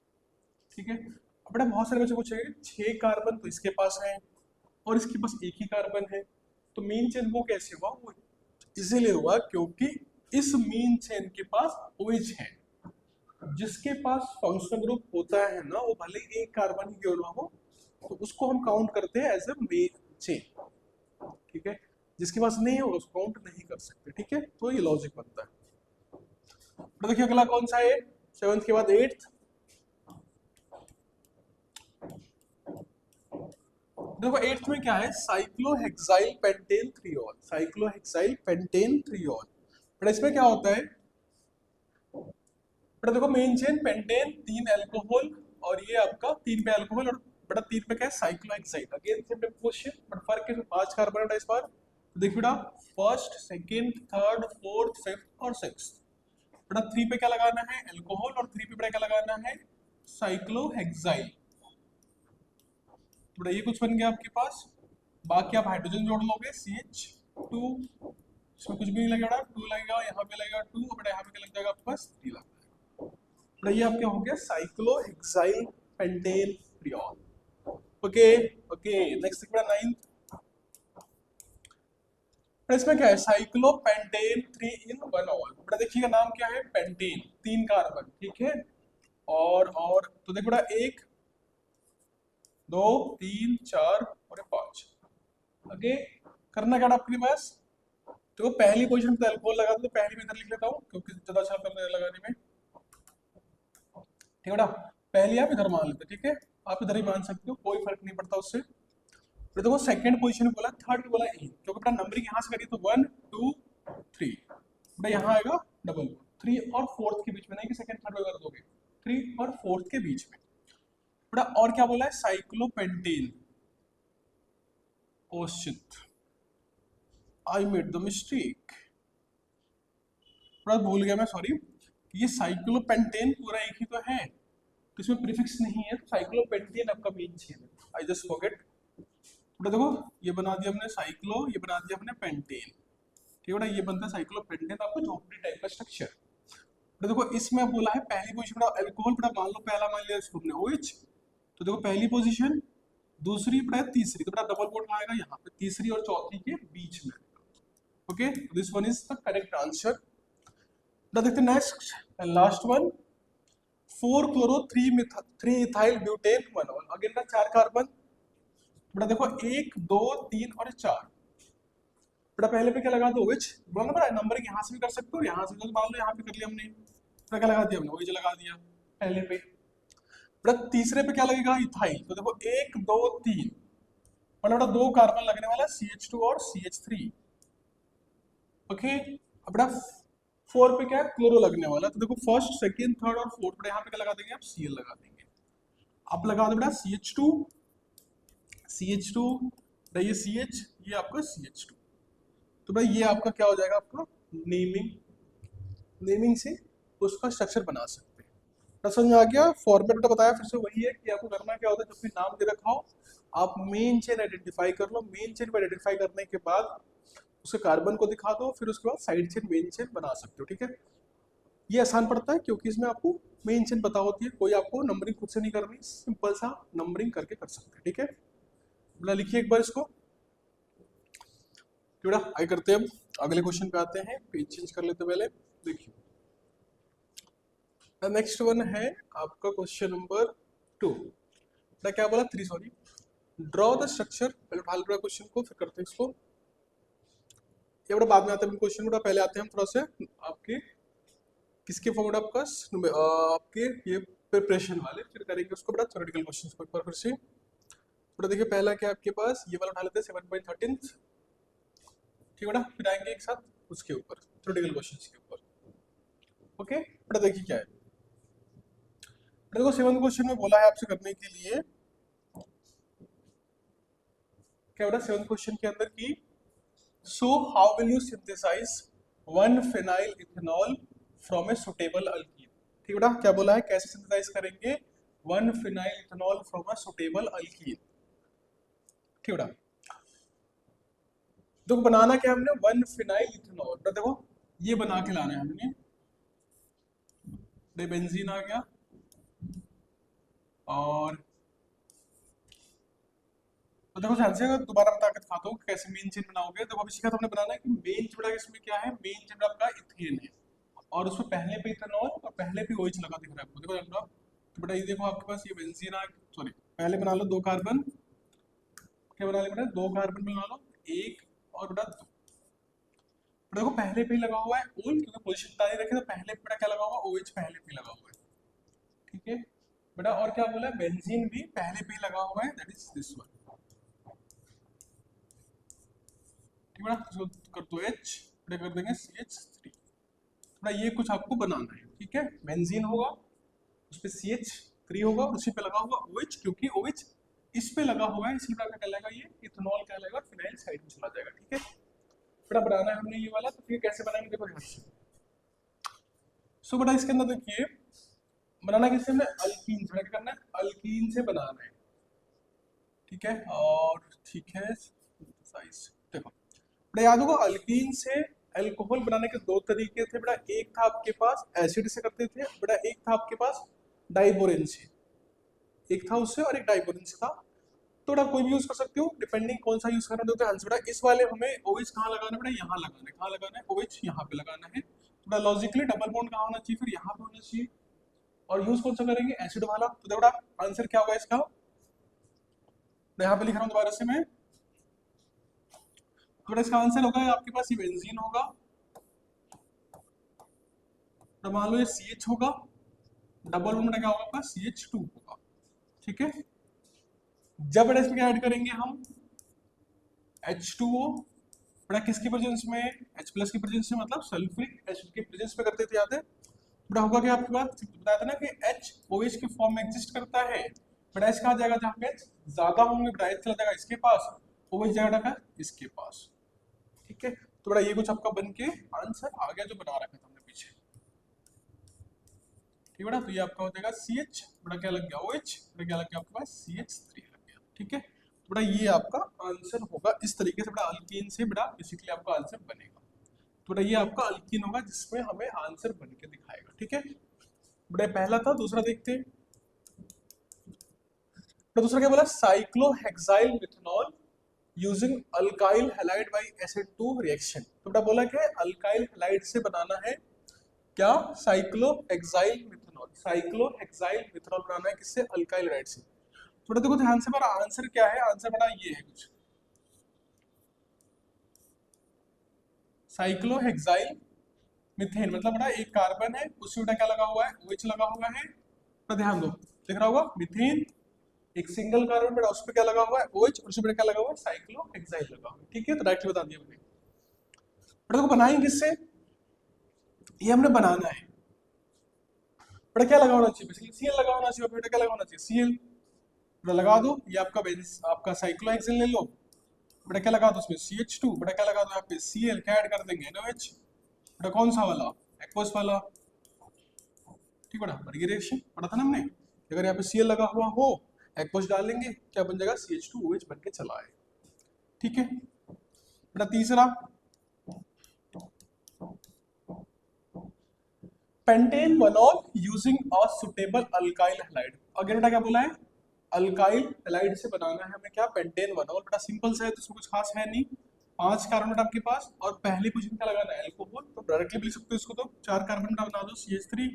ठीक है, अब बेटा बहुत सारे बच्चे पूछेंगे 6 कार्बन तो इसके पास है और इसके पास एक ही कार्बन है, तो मेन चेन वो कैसे हुआ, वो इसीलिए हुआ क्योंकि इस मेन चेन के पास OH है, जिसके पास फंक्शनल ग्रुप होता है ना, वो भले एक कार्बन ही क्यों ना हो, तो उसको हम काउंट करते हैं एज अ मेन चेन। ठीक है, जिसके पास नहीं होगा उसको काउंट नहीं कर सकते। ठीक है, तो ये लॉजिक बनता है। तो देखिए अगला कौन सा है, 7th के बाद 8th, देखो 8th में क्या है, cyclohexyl pentane triol, cyclohexyl pentane triol. But इसमें क्या होता है, बट देखो मेन चेन पेंटेन 3 अल्कोहल, और ये आपका 3 पे अल्कोहल, और बटा 3 पे क्या है, cyclohexyl. Again same question, but फर्क है 5 कार्बन है इस बार, देखिए बेटा first, second, third, fourth, fifth और सिक्स। बेटा 3 पे क्या लगाना है? एल्कोहल। और 3 पे बेटा क्या लगाना है? साइक्लोहेक्साइल। तो बेटा ये कुछ बन गया आपके पास। बाकी आप हाइड्रोजन जोड़ लोगे CH2, इसमें कुछ भी नहीं लगेगा, 2 लगेगा, यहाँ पे लगेगा 2, और बेटा यहाँ पे क्या लग जाएगा आपके पास? 3 लग जाएगा। बेटा ये आपके हो गया cyclohexyl pentane triol. Okay okay, next बेटा 9th। इसमें क्या है? Cyclopentane 3 in 1 ol. बेटा देखिएगा नाम क्या है? पेंटेन, 3 कार्बन, ठीक है। और तो देखो बेटा 1 2 3 4 और 5। ओके, करना क्या आपके पास? तो पहली पोजीशन पे अल्कोहल लगा दो, तो पहली में इधर लिख लेता हूँ क्योंकि ज्यादा अच्छा करने लगाने में, ठीक है बेटा। पहली आप इधर मान लेते, ठीक है। आप इधर ही मान सकते हो, कोई फर्क नहीं पड़ता उससे। तो देखो सेकंड पोजीशन बोला, थर्ड पे बोला ए, क्योंकि बेटा नंबरिंग यहाँ से करिए तो 1 2 3, बेटा यहाँ आएगा डबल 3 और फोर्थ के बीच में, नहीं कि सेकंड थर्ड वगैरह दोगे, 3 और फोर्थ के बीच में। बेटा और क्या बोला है? Cyclopentane. Oh shit, I made the mistake. थोड़ा भूल गया मैं, सॉरी। ये साइक्लोपेंटेन पूरा एक ही तो है, तो इसमें प्रीफिक्स नहीं है, तो साइक्लोपेंटेन आपका मेन चेन है। I just forget. बेटा देखो ये बना दिया हमने साइक्लो, ये बना दिया हमने पेंटेन, ठीक है बेटा। ये बनता है साइक्लोपेंटेन, आपको झोपड़ी टाइप का स्ट्रक्चर। बेटा देखो इसमें बोला है पहली पोजीशन, बेटा अल्कोहल, बेटा मान लो पहला मान लिया इसको हमने OH, तो देखो पहली पोजीशन, दूसरी बेटा तीसरी, तो बेटा डबल कोट आएगा यहाँ पे, तीसरी और चौथी के बीच में। Okay, this one is the correct answer. देखते next and last one, 4 chloro 3 ethyl butane 1 ol. Again ना 4 कार्बन। बेटा देखो 1 2 3 और 4। बेटा पहले पे क्या लगा दो? OH। बोला ना नंबरिंग यहाँ से भी कर सकते हो, यहाँ से तो मान लो यहाँ पे कर लिया हमने, बेटा क्या लगा दिया हमने? OH लगा दिया पहले पे। बेटा तीसरे पे क्या लगेगा? इथाइल। तो देखो 1 2 3, मतलब बेटा 2 कार्बन लगने वाला, CH2 और CH3। ओके, अब बेटा 4 पे क्या है? क्लोरो लगने वाला, तो देखो फर्स्ट सेकंड थर्ड और फोर्थ, बेटा यहाँ पे क्या लगा देंगे? आप Cl लगा देंगे। आप लगा दो बेटा CH2 CH2, ये CH, ये आपका CH2। तो भाई ये आपका क्या हो जाएगा? आपका नेमिंग से उसका स्ट्रक्चर बना सकते हैं। तो समझ में आ गया? फॉर्मेट तो बताया, फिर से वही है कि आपको करना क्या होता है, जब भी नाम दे रखा हो आप मेन चेन आइडेंटिफाई कर लो। मेन चेन को आइडेंटिफाई करने के बाद उसके कार्बन को दिखा दो, फिर उसके बाद साइड चेन मेन चेन बना सकते हो, ठीक है। ये आसान पड़ता है क्योंकि इसमें आपको मेन चेन पता होती है, कोई आपको नंबरिंग खुद से नहीं करनी, सिंपल सा नंबरिंग करके कर सकते हैं, ठीक है। बोला लिखिए एक बार इसको, बेटा आगे करते हैं। अब अगले क्वेश्चन पे आते हैं, पेज चेंज कर लेते पहले। देखिए नेक्स्ट वन है आपका क्वेश्चन नंबर 2। बेटा क्या बोला? 3 सॉरी। Draw the structure. पहले उठा लो क्वेश्चन को, फिर करते हैं इसको। ये बड़ा बाद में आते हैं क्वेश्चन, बेटा पहले आते हैं हम थोड़ा सा आपके किसके फॉर्मेट आपका आपके ये प्रिपरेशन वाले, फिर करेंगे उसको बेटा थ्योरेटिकल क्वेश्चंस को एक बार फिर से। बेटा देखिए पहला क्या आपके पास, ये वाला उठा लेते हैं 7.13, ठीक है बेटा। फिर आएंगे एक साथ उसके ऊपर थ्योरेटिकल क्वेश्चंस के ऊपर। ओके बेटा देखिए क्या है। देखो 7th क्वेश्चन में बोला है आपसे करने के लिए क्या बेटा? 7th क्वेश्चन के अंदर की so how will you synthesise 1 phenyl ethanol from a suitable alkene. ठीक है बेटा, क्या बोला है? कैसे सिंथेसाइज करेंगे 1 phenyl ethanol from a suitable alkene. ठीक है बेटा, तो बनाना क्या हमने? 1 फिनाइल इथेनॉल। तो देखो ये बना के लाना है हमने, बेंजीन आ गया, और तो देखो ध्यान से अगर दोबारा बता के दिखाता हूँ कैसे मेन चेन बनाओगे। तो अभी सीखा तो हमने बनाना है कि मेन चेन इसमें क्या है, मेन चेन आपका इथेन है, और उसमें पहले पे इथेनॉल और पहले पे OH लगा दिख रहा है आपको, देखो लग रहा। तो बेटा ये देखो आपके पास ये बेंजीन आ, सॉरी पहले बना लो 2 कार्बन, क्या बना ले बेटा? 2 कार्बन बना लो, 1 और बेटा 2। देखो पहले पे ही लगा हुआ है ओल, क्योंकि पोजीशन बता नहीं रखे, तो पहले पे बेटा क्या लगा हुआ है? OH पहले पे लगा हुआ है, ठीक है बेटा। और क्या बोला है? बेंजीन भी पहले पे ही लगा हुआ है, दैट इज दिस वन, ठीक है ना। इसको कर दो H, फिर कर देंगे CH3। थोड़ा ये कुछ आपको बनाना है, ठीक है। बेंजीन होगा, उस पे CH3 होगा, और उसी पे लगा होगा OH, क्योंकि OH इस पे लगा हुआ है, इसलिए क्या कहलाएगा? ये इथेनॉल कहलाएगा, फिनाइल साइड में चला जाएगा, ठीक है। हमने ये वाला, तो फिर कैसे बनाएंगे देखो ध्यान से। सो बेटा इसके अंदर देखिए बनाना किससे हमने, अल्कीन से। क्या करना है, अल्कीन से बनाना है, ठीक है। और ठीक है साइज देखो बेटा याद होगा, अल्कीन से अल्कोहल बनाने के दो तरीके थे बेटा। एक था आपके पास एसिड से करते थे बेटा, एक था आपके पास डाइबोरेन से, एक था उससे और एक डाइबोरेन से था। तो बेटा कोई भी यूज कर सकते हो, डिपेंडिंग कौन सा यूज करना होता है आंसर। बेटा इस वाले हमें ओएच कहाँ लगाना है बेटा, यहाँ लगाना है। कहाँ लगाना है, ओएच यहाँ पे लगाना है। बेटा लॉजिकली डबल बॉन्ड कहाँ होना चाहिए, फिर यहाँ पे होना चाहिए। और यूज कौन सा करेंगे, एसिड वाला। तो देखो बेटा आंसर क्या होगा इसका, यहाँ पे लिख रहा हूँ दोबारा से मैं। तो बेटा इसका आंसर होगा आपके पास ये बेंजीन होगा, तो मान लो ये CH होगा, डबल बॉन्ड में क्या होगा आपका CH2 होगा, ठीक है। जब बेटा इसमें क्या ऐड करेंगे हम, H2O, बेटा किसकी प्रेजेंस में, H प्लस की प्रेजेंस में, मतलब सल्फ्यूरिक एसिड की प्रेजेंस में करते थे, याद है बेटा। होगा क्या आपके पास बताया था ना कि H OH के फॉर्म में एग्जिस्ट करता है बेटा। इसका आ जाएगा जहाँ पे H ज्यादा होंगे बेटा, H चला जाएगा इसके पास, OH जाएगा इसके पास, ठीक है। तो बेटा ये कुछ आपका बन के आंसर आ गया जो बना रखा था हमने पीछे, ठीक है बेटा। तो ये आपका हो जाएगा CH, बेटा क्या लग गया OH, बेटा क्या लग गया आपके पास CH3 लग गया, ठीक है। तो बेटा ये आपका आंसर होगा इस तरीके से बेटा, अल्कीन से बेटा बेसिकली आपका आंसर बनेगा। तो बेटा ये आपका अल्कीन होगा जिसमें हमें आंसर बन के दिखाएगा, ठीक है बेटा। पहला था, दूसरा देखते हैं। तो दूसरा क्या बोला, cyclohexyl methanol using alkyl halide bye acid 2 reaction. तो बेटा बोला क्या है, अल्काइल हैलाइड से बनाना है क्या, साइक्लोहेक्साइल मिथेनॉल। साइक्लोहेक्साइल मिथेनॉल बनाना है किससे, अल्काइल हैलाइड से। थोड़ा देखो ध्यान से, हमारा आंसर क्या है, आंसर बड़ा ये है कुछ, साइक्लोहेक्साइल मीथेन मतलब बड़ा एक कार्बन है, उसमें बेटा क्या लगा हुआ है, OH लगा हुआ है। तो ध्यान दो लिख रहा होगा मीथेन, एक सिंगल कार्बन बेटा, उस पर क्या लगा हुआ है OH, और उसमें क्या लगा हुआ है साइक्लोहेक्साइल लगा हुआ है, ठीक है। तो डायरेक्टली बता दिया मैंने। बेटा को बनाएंगे किससे, ये हमने बनाना है बेटा। क्या लगा होना चाहिए, बेसिकली Cl लगा होना चाहिए बेटा। क्या लगा होना चाहिए, Cl बेटा लगा दो। ये आपका आपका साइक्लोहेक्सेन ले लो बेटा, क्या लगा दो उसमें CH2 बेटा, क्या लगा दो यहाँ पे Cl, क्या ऐड कर देंगे NOH बेटा, कौन सा वाला, एक्वस वाला, ठीक बेटा। बन गई रिएक्शन, पढ़ा था ना हमने। अगर यहाँ पे Cl लगा हुआ हो, एक्वस डालेंगे, क्या बन जाएगा CH2OH बन के चला है, ठीक है बेटा। तीसरा pentan one ol using a suitable alkyl halide. Again बेटा क्या बोला है, अल्काइल हैलाइड से बनाना है हमें क्या, पेंटेनवनॉल बेटा। सिंपल सा है तो इसमें कुछ खास है नहीं, 5 कार्बन बेटा आपके पास, और पहली पोजीशन क्या लगाना है, अल्कोहल। तो डायरेक्टली भी लिख सकते हो इसको, तो 4 कार्बन बेटा बना दो CH3,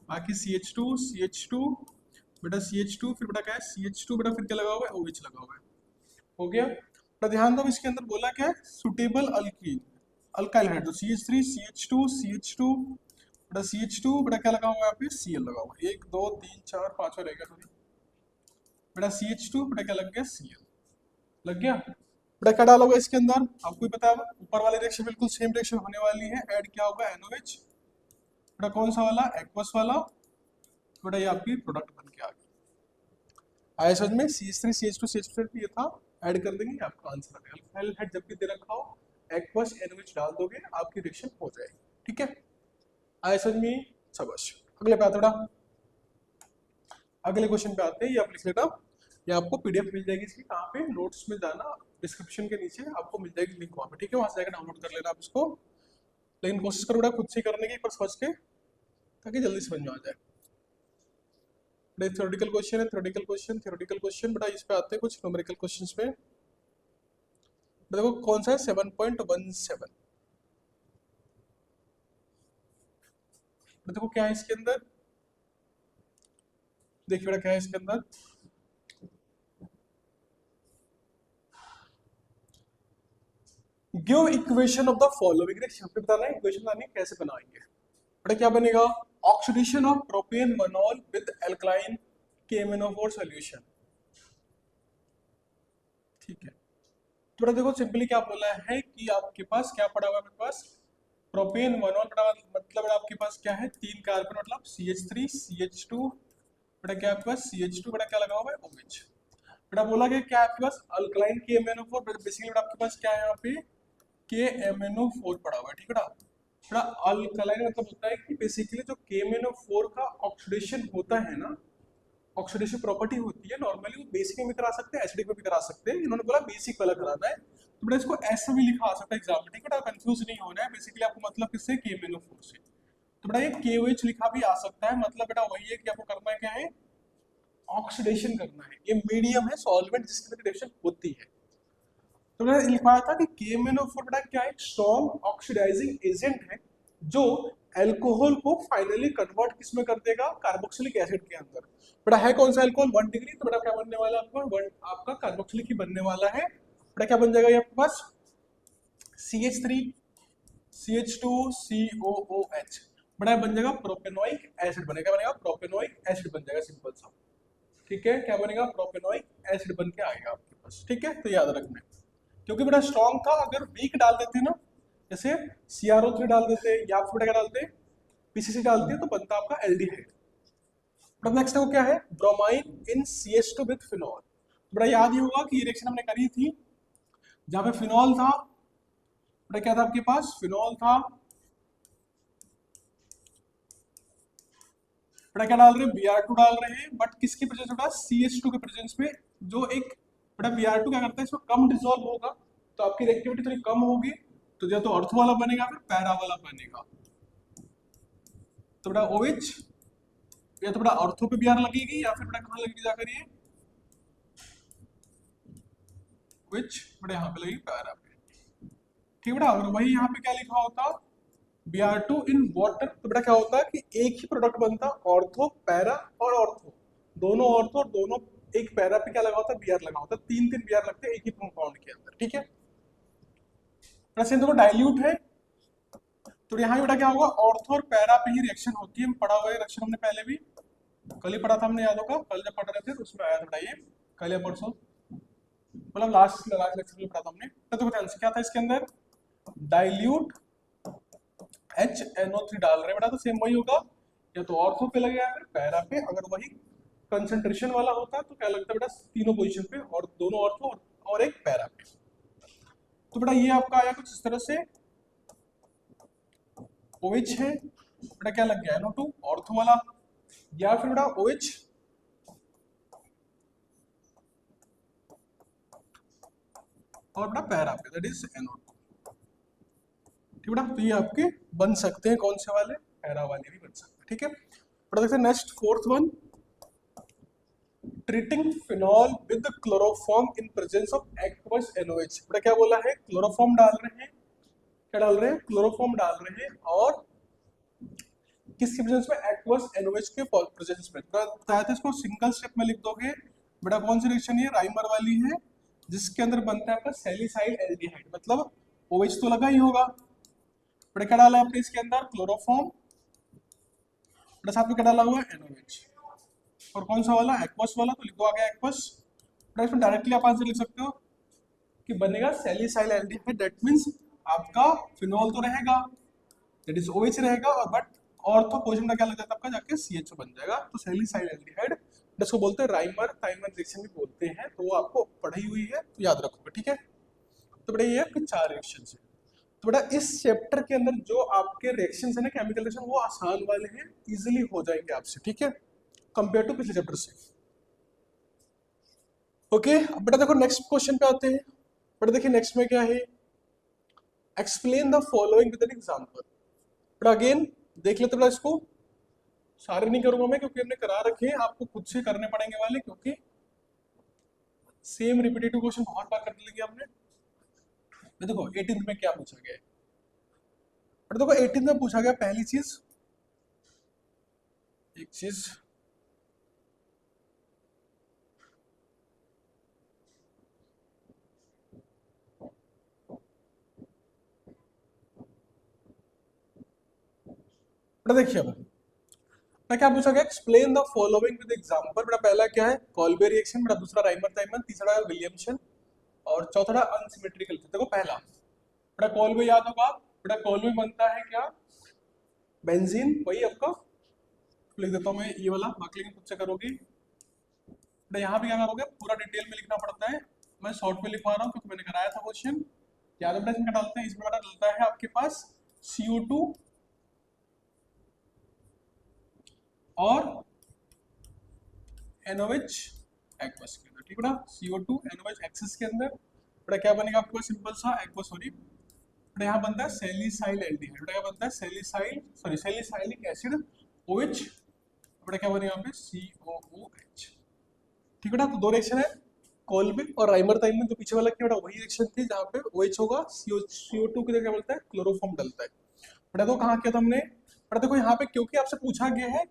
बाकी CH2 बेटा CH2, फिर बेटा क्या है CH2 बेटा, फिर क्या लगा हुआ है OH लगा हुआ है, हो गया बेटा। ध्यान दो इसके अंदर बोला क्या है, सुटेबल अल्कीन अल्काइल हैलाइड। तो CH3 CH2 बेटा CH2 बेटा क्या लगा हुआ है यहाँ पे Cl लगा हुआ है, 1 2 3 4 5 रहेगा सॉरी बेटा। CH2 बेटा क्या लग गया Cl लग गया बेटा। क्या डाला होगा इसके अंदर, आपको ही पता है, ऊपर वाली रिएक्शन बिल्कुल सेम रिएक्शन होने वाली है, ऐड क्या होगा NOH बेटा, कौन सा वाला, एक्वस वाला बेटा। ये आपकी प्रोडक्ट बन के आ गई। आया समझ में, CH3 CH2 CH2 ये था, ऐड कर देंगे, आपका आंसर आ गया। अल्काइल हैलाइड जब भी दे रखा हो, एक्वस NOH डाल दोगे, आपकी रिएक्शन हो जाएगी, ठीक है। आया समझ में, शाबाश। अगले पे आते बेटा, अगले क्वेश्चन पे आते हैं। ये आप लिख लेना, ये आपको PDF मिल जाएगी इसकी, कहाँ पे, नोट्स में जाना, डिस्क्रिप्शन के नीचे आपको मिल जाएगी लिंक वहाँ पे, ठीक है। वहाँ से जाकर डाउनलोड कर लेना आप इसको। लेकिन कोशिश करो बेटा खुद से करने की, पर समझ के, ताकि जल्दी समझ में आ जाए। बेटा थ्योरेटिकल क्वेश्चन है, थ्योरेटिकल क्वेश्चन बेटा। इस पे आते हैं कुछ न्यूमेरिकल क्वेश्चंस पे। देखो कौन सा है, 7.17। देखो क्या है इसके अंदर, देखिए बेटा क्या है इसके अंदर, give equation of the following. यहाँ पे बताना है इक्वेशन बनानी है, कैसे बनाएंगे बेटा। क्या बनेगा, ऑक्सीडेशन ऑफ प्रोपेन मनॉल विद एल्कलाइन KMnO4 सॉल्यूशन, ठीक है। तो बेटा देखो सिंपली क्या बोला है कि आपके पास क्या पड़ा हुआ है, मेरे पास प्रोपेन मनॉल बेटा, मतलब आपके पास क्या है, 3 कार्बन मतलब CH3 CH2 बेटा, क्या आपके पास CH2 बेटा, क्या लगा हुआ है OH बेटा। बोला गया क्या आपके पास अल्कलाइन KMnO4 बेसिकली बेटा, आपके पास क्या है यहाँ पे KMnO4 पड़ा हुआ है, ठीक है ना। थोड़ा अल्कलाइन मतलब होता है कि बेसिकली जो KMnO4 का ऑक्सीडेशन होता है ना, ऑक्सीडेशन प्रॉपर्टी होती है, नॉर्मली वो बेसिक में भी करा सकते हैं, एसिडिक में भी करा सकते हैं, इन्होंने बोला बेसिक वाला कराना है, तो बेटा इसको ऐसे भी लिखा आ सकता है एग्जाम में, ठीक है ना, कंफ्यूज नहीं होना है। बेसिकली आपको मतलब किससे, KMnO4 से, तो बेटा ये KOH लिखा भी आ सकता है, मतलब बेटा वही है कि आपको करना क्या है, ऑक्सीडेशन करना है। ये मीडियम है सॉल्वेंट जिसके अंदर रिएक्शन होती है। तो मैंने लिखवाया था कि KMnO4 बेटा क्या है, स्ट्रॉन्ग ऑक्सीडाइजिंग एजेंट है जो एल्कोहल को फाइनली कन्वर्ट किसमें कर देगा, कार्बोक्सिलिक एसिड के अंदर। बेटा है कौन सा एल्कोहल, 1 डिग्री, तो बेटा क्या बनने वाला है आपका, आपका कार्बोक्सिलिक ही बनने वाला है। बेटा क्या बन जाएगा ये आपके पास, CH3 CH2 COOH, बेटा बन जाएगा प्रोपेनोइक एसिड, बनेगा प्रोपेनोइक एसिड बन जाएगा, सिंपल सा, ठीक है। क्या बनेगा, प्रोपेनोइक एसिड बन के आएगा आपके पास, ठीक है। तो याद रखना, क्योंकि बेटा स्ट्रॉन्ग था, अगर वीक डाल देते ना, जैसे CrO3 डाल देते या फिर क्या डालते, PCC डालते, तो बनता आपका एल्डिहाइड। अब नेक्स्ट है क्या है, bromine in CH2 with phenol. बड़ा याद ही होगा कि ये रिएक्शन हमने करी थी जहां पे फिनॉल था, बड़ा क्या था आपके पास, फिनॉल था, बड़ा क्या डाल रहे हैं, Br2 डाल रहे हैं, बट किसकी प्रेजेंस में, CH2 के प्रेजेंस में, जो एक बड़ा Br2 क्या करता है, इसमें कम डिसॉल्व होगा, तो आपकी रिएक्टिविटी थोड़ी कम होगी, तो या तो ऑर्थो वाला बनेगा फिर पैरा वाला बनेगा। तो बेटा OH या तो बेटा ऑर्थो पे Br लगेगी या फिर बेटा कहाँ लगेगी जाकर ये, OH बेटा यहाँ पे लगेगी पैरा पे, ठीक है बेटा। अगर वही यहाँ पे क्या लिखा होता, Br2 इन वाटर, तो बेटा क्या होता है कि एक ही प्रोडक्ट बनता, ऑर्थो पैरा और ऑर्थो, दोनों ऑर्थो और दोनों एक पैरा पे क्या लगा होता है, Br लगा होता है, तीन तीन Br लगते हैं एक ही कंपाउंड के अंदर, ठीक है। देखो डाइल्यूट है, तो यहाँ बेटा क्या होगा, ऑर्थो और पैरा पे ही रिएक्शन होती है, पढ़ा हुआ है रिएक्शन हमने पहले भी, कल ही पढ़ा था हमने, याद होगा कल जब पढ़ रहे थे तो उसमें आया था ये, कल या परसों, मतलब लास्ट लेक्चर में पढ़ा था हमने। तो देखो आंसर क्या था इसके अंदर, डाइल्यूट HNO3 डाल रहे हैं बेटा, तो सेम वही होगा, या तो ऑर्थो पे लगेगा फिर पैरा पे, अगर वही कंसंट्रेशन वाला होता तो क्या लगता है बेटा, तीनों पोजीशन पे, और दोनों ऑर्थो और एक पैरा पे। तो बेटा ये आपका आया कुछ इस तरह से, OH है, बेटा क्या लग गया, NO2 ऑर्थो वाला, या फिर बेटा OH और बेटा पैरा पे, दैट इज NO2, ठीक बेटा। तो ये आपके बन सकते हैं कौन से वाले, पैरा वाले भी बन सकते हैं, ठीक है। बेटा देखते हैं next fourth one, treating phenol with chloroform in presence of aqueous NOH। बेटा क्या बोला है, क्लोरोफॉर्म डाल रहे हैं, क्या डाल रहे हैं, क्लोरोफॉर्म डाल रहे हैं, और किसके प्रेजेंस में, एक्वस NOH के प्रेजेंस में। तो इसको सिंगल स्टेप में लिख दोगे, बेटा कौन सी रिएक्शन है, राइमर वाली है, जिसके अंदर बनता है आपका सैलिसाइल एल्डिहाइड, मतलब OH तो लगा ही होगा, बेटा क्या डाला है आपने इसके अंदर, क्लोरोफॉर्म, बेटा साथ में क्या डाला हुआ है, NOH, और कौन सा वाला, एक्वस वाला, तो लिख दो आगे एक्वस। बेटा इसमें डायरेक्टली आप आंसर लिख सकते हो कि बनेगा सैलिसाइल एल्डिहाइड, दैट मींस आपका फिनॉल तो रहेगा, दैट इज OH रहेगा, और बट ऑर्थो पोजीशन में क्या लग जाता है आपका, जाके CHO बन जाएगा, तो सैलिसाइल एल्डिहाइड, जिसको बोलते हैं राइमर थाइमर रिएक्शन भी बोलते हैं, तो वो आपको पढ़ी हुई है तो याद रखोगे, ठीक है। तो बेटा ये आपके 4 रिएक्शन है। तो बेटा इस चैप्टर के अंदर जो आपके रिएक्शन है ना, केमिकल रिएक्शन, वो आसान वाले हैं, इजिली हो जाएंगे आपसे, ठीक है, कंपेयर टू पिछले चैप्टर से। ओके, अब बेटा देखो नेक्स्ट क्वेश्चन पे आते हैं। बेटा देखिए नेक्स्ट में क्या है, explain the following with an example. But again देख लेते बेटा इसको, सारे नहीं करूंगा मैं क्योंकि हमने करा रखे हैं, आपको खुद से करने पड़ेंगे वाले, क्योंकि सेम रिपीटेटिव क्वेश्चन बहुत बार कर लिए हमने। देखो 18th में क्या पूछा गया है, बट देखो 18th में पूछा गया पहली चीज, एक चीज देखिए, अब क्या पूछा गया, explain the following with example. बेटा पहला क्या है, कॉल्बे रिएक्शन, बेटा दूसरा राइमर थाइमर, तीसरा है विलियमसन, और चौथा अनसिमेट्रिकल। देखो पहला बेटा कॉल्बे याद होगा, बेटा कॉल्बे बनता है क्या, बेंजीन, वही आपका लिख देता हूँ मैं ये वाला, बाकी लेकिन खुद से करोगे। बेटा यहाँ पे क्या करोगे, पूरा डिटेल में लिखना पड़ता है, मैं शॉर्ट में लिखवा रहा हूँ क्योंकि मैंने कराया था क्वेश्चन। क्या बेटा इसमें क्या डालते हैं, इसमें बेटा डलता है आपके पास CO2 और NOH एक्वस के अंदर, ठीक है ना, CO2 NOH एक्सिस के अंदर बेटा क्या बनेगा आपके पास, सिंपल सा एक्वस, सॉरी बेटा यहाँ बनता है सैलिसाइल एल्डिहाइड, बेटा क्या बनता है सैलिसाइल, सॉरी सैलिसाइलिक एसिड OH, बेटा क्या बनेगा यहाँ पे COOH, ठीक है ना। तो दो रिएक्शन है कोल्बे और राइमर टाइम में, जो पीछे वाला क्या बेटा वही रिएक्शन थी जहाँ पे OH होगा, CO2 की जगह क्या बोलता है क्लोरोफॉर्म डलता है। बेटा तो कहाँ किया था हमने, बेटा देखो यहाँ पे क्योंकि आपसे पूछा गया है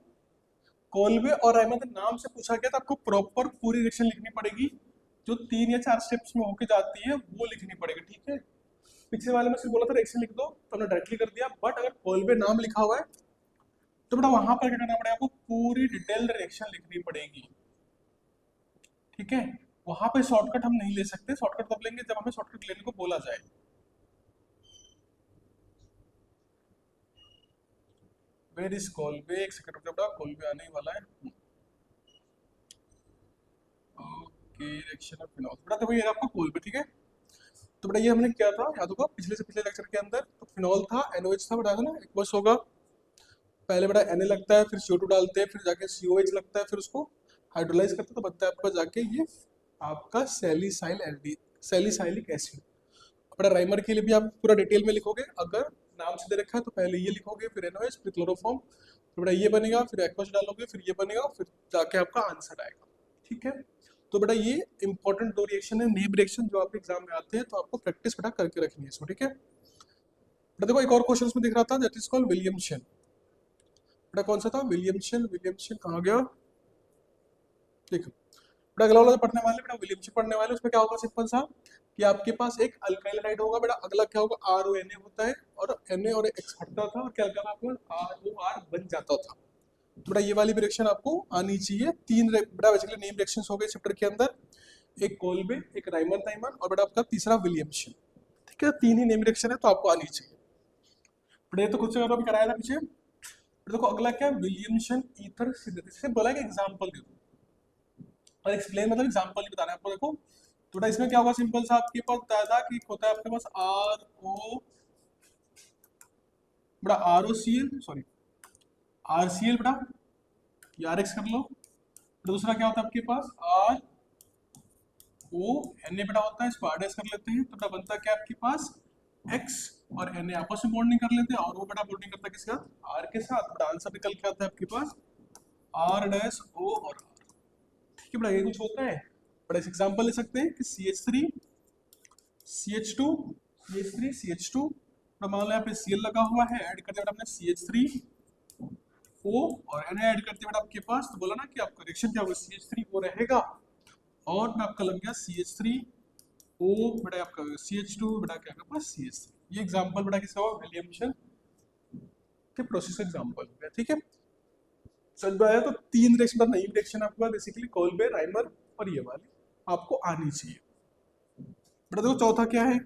कोल्बे और राइमर के नाम से पूछा गया, तो आपको प्रॉपर पूरी रिएक्शन लिखनी पड़ेगी, जो 3 या 4 स्टेप्स में होके जाती है वो लिखनी पड़ेगी, ठीक है। पिछले वाले में सिर्फ बोला था रिएक्शन लिख दो तो हमने डायरेक्टली कर दिया, बट अगर कोल्बे नाम लिखा हुआ है तो बेटा वहां पर क्या करना पड़ेगा आपको, पूरी डिटेल्ड रिएक्शन लिखनी पड़ेगी, ठीक है। वहां पे शॉर्टकट हम नहीं ले सकते, शॉर्टकट तब लेंगे जब हमें शॉर्टकट लेने को बोला जाए। वेर इज कोल्बे, एक सेकंड रुको बेटा, कोल्बे आने ही वाला है। ओके रिएक्शन ऑफ फिनॉल, बेटा देखो ये आपका कोल्बे, ठीक है। तो बेटा ये हमने किया था, याद होगा पिछले से पिछले लेक्चर के अंदर, तो फिनॉल था, NOH था, बताया था ना, एक बस होगा, पहले बेटा Na लगता है, फिर CO2 डालते हैं, फिर जाके COH लगता है, फिर उसको हाइड्रोलाइज करते हैं, तो बनता है आपका जाके ये आपका सैलिसाइल एल्डी सैलिसाइलिक एसिड। बेटा राइमर के लिए भी आप पूरा डिटेल में लिखोगे, अगर नाम से दे रखा है तो पहले ये लिखोगे, फिर NOH, फिर क्लोरोफॉर्म, फिर बेटा ये बनेगा, फिर एक्वस डालोगे, फिर ये बनेगा, फिर जाके आपका आंसर आएगा, ठीक है। तो बेटा ये इंपॉर्टेंट दो रिएक्शन है, नेम रिएक्शन, जो आपके एग्जाम में आते हैं, तो आपको प्रैक्टिस बेटा करके रखनी है इसको, ठीक है। बेटा देखो एक और क्वेश्चन में दिख रहा था, दैट इज कॉल्ड विलियमसन, बेटा कौन सा था, विलियमसन, विलियमसन कहाँ गया, देखो बेटा अगला वाला पढ़ने वाले, बेटा विलियमसन पढ़ने वाले, उसमें क्या होगा सिंपल सा, कि आपके पास एक अल्काइल हाइड होगा, बेटा अगला क्या होगा RONA होता है, और Na और X हटता था और क्या क्या आपका ROR बन जाता था। तो बेटा ये वाली भी रिएक्शन आपको आनी चाहिए, तीन बेटा बेसिकली नेम रिएक्शंस हो गए चैप्टर के अंदर, एक कोल्बे, एक राइमर थाइमन, और बेटा आपका तीसरा विलियमसन, ठीक है, तीन ही नेम रिएक्शन है तो आपको आनी चाहिए। बेटा ये तो खुद से अभी कराया था पीछे। देखो अगला क्या, विलियमसन ईथर सिंथेसिस, से बोला कि एग्जांपल दे दो, और एक्सप्लेन मतलब एग्जांपल ही बताना है आपको। देखो तो बेटा इसमें क्या होगा, सिंपल सा आपके पास बताया था कि होता है आपके पास RO, बेटा ROCl, सॉरी RCl, बेटा ये RX कर लो, दूसरा क्या होता है आपके पास RONA, बेटा होता है, इसको RS कर लेते हैं, तो बेटा बनता क्या है आपके पास X और Na आपस में बॉन्डिंग कर लेते हैं, और वो बेटा बॉन्डिंग करता है किसके साथ, R के साथ, बेटा आंसर निकल के आता है आपके पास R-O और R, ठीक है बेटा, ये कुछ होता है। बड़ा इस एग्जांपल ले सकते हैं कि CH3 CH2 CH3 CH2, तो मान लो यहाँ पे Cl लगा हुआ है, ऐड कर दिया बेटा हमने CH3O, और Na ऐड कर दिया बेटा आपके पास, तो बोला ना कि आपका रिएक्शन क्या होगा, CH3O रहेगा, और मैं आपका लग गया CH3O, बेटा आपका CH2, बेटा क्या आपके पास CH3। ये एग्जांपल बेटा किसका हुआ, विलियमसन के प्रोसेस एग्जांपल हो गया, ठीक है। समझ में आया। तो तीन रिएक्शन का नई रिएक्शन आपके पास बेसिकली कोल्बे, राइमर और ये वाली आपको आनी चाहिए। बेटा देखो चौथा क्या है,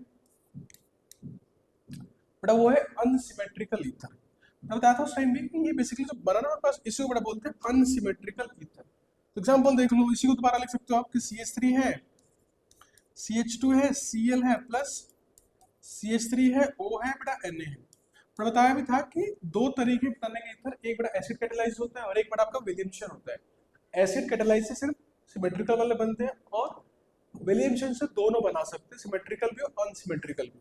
बेटा वो है अनसिमेट्रिकल ईथर। मैं बताया था उस टाइम भी कि ये बेसिकली जो बना ना पास, इसी को बेटा बोलते हैं अनसिमेट्रिकल ईथर। तो एग्जांपल देख लो, इसी को दोबारा लिख सकते हो आप कि CH3 है, CH2 है, Cl है, प्लस CH3 है, O है, बेटा Na है। मैं बताया भी था कि दो तरीके बनाने के ईथर, एक बड़ा एसिड कैटालाइज होता है और एक बड़ा आपका विलियमसन होता है। एसिड कैटालाइज से सिर्फ सिमेट्रिकल वाले बनते हैं, और विलियमसन से दोनों बना सकते हैं, सिमेट्रिकल भी और अनसिमेट्रिकल भी।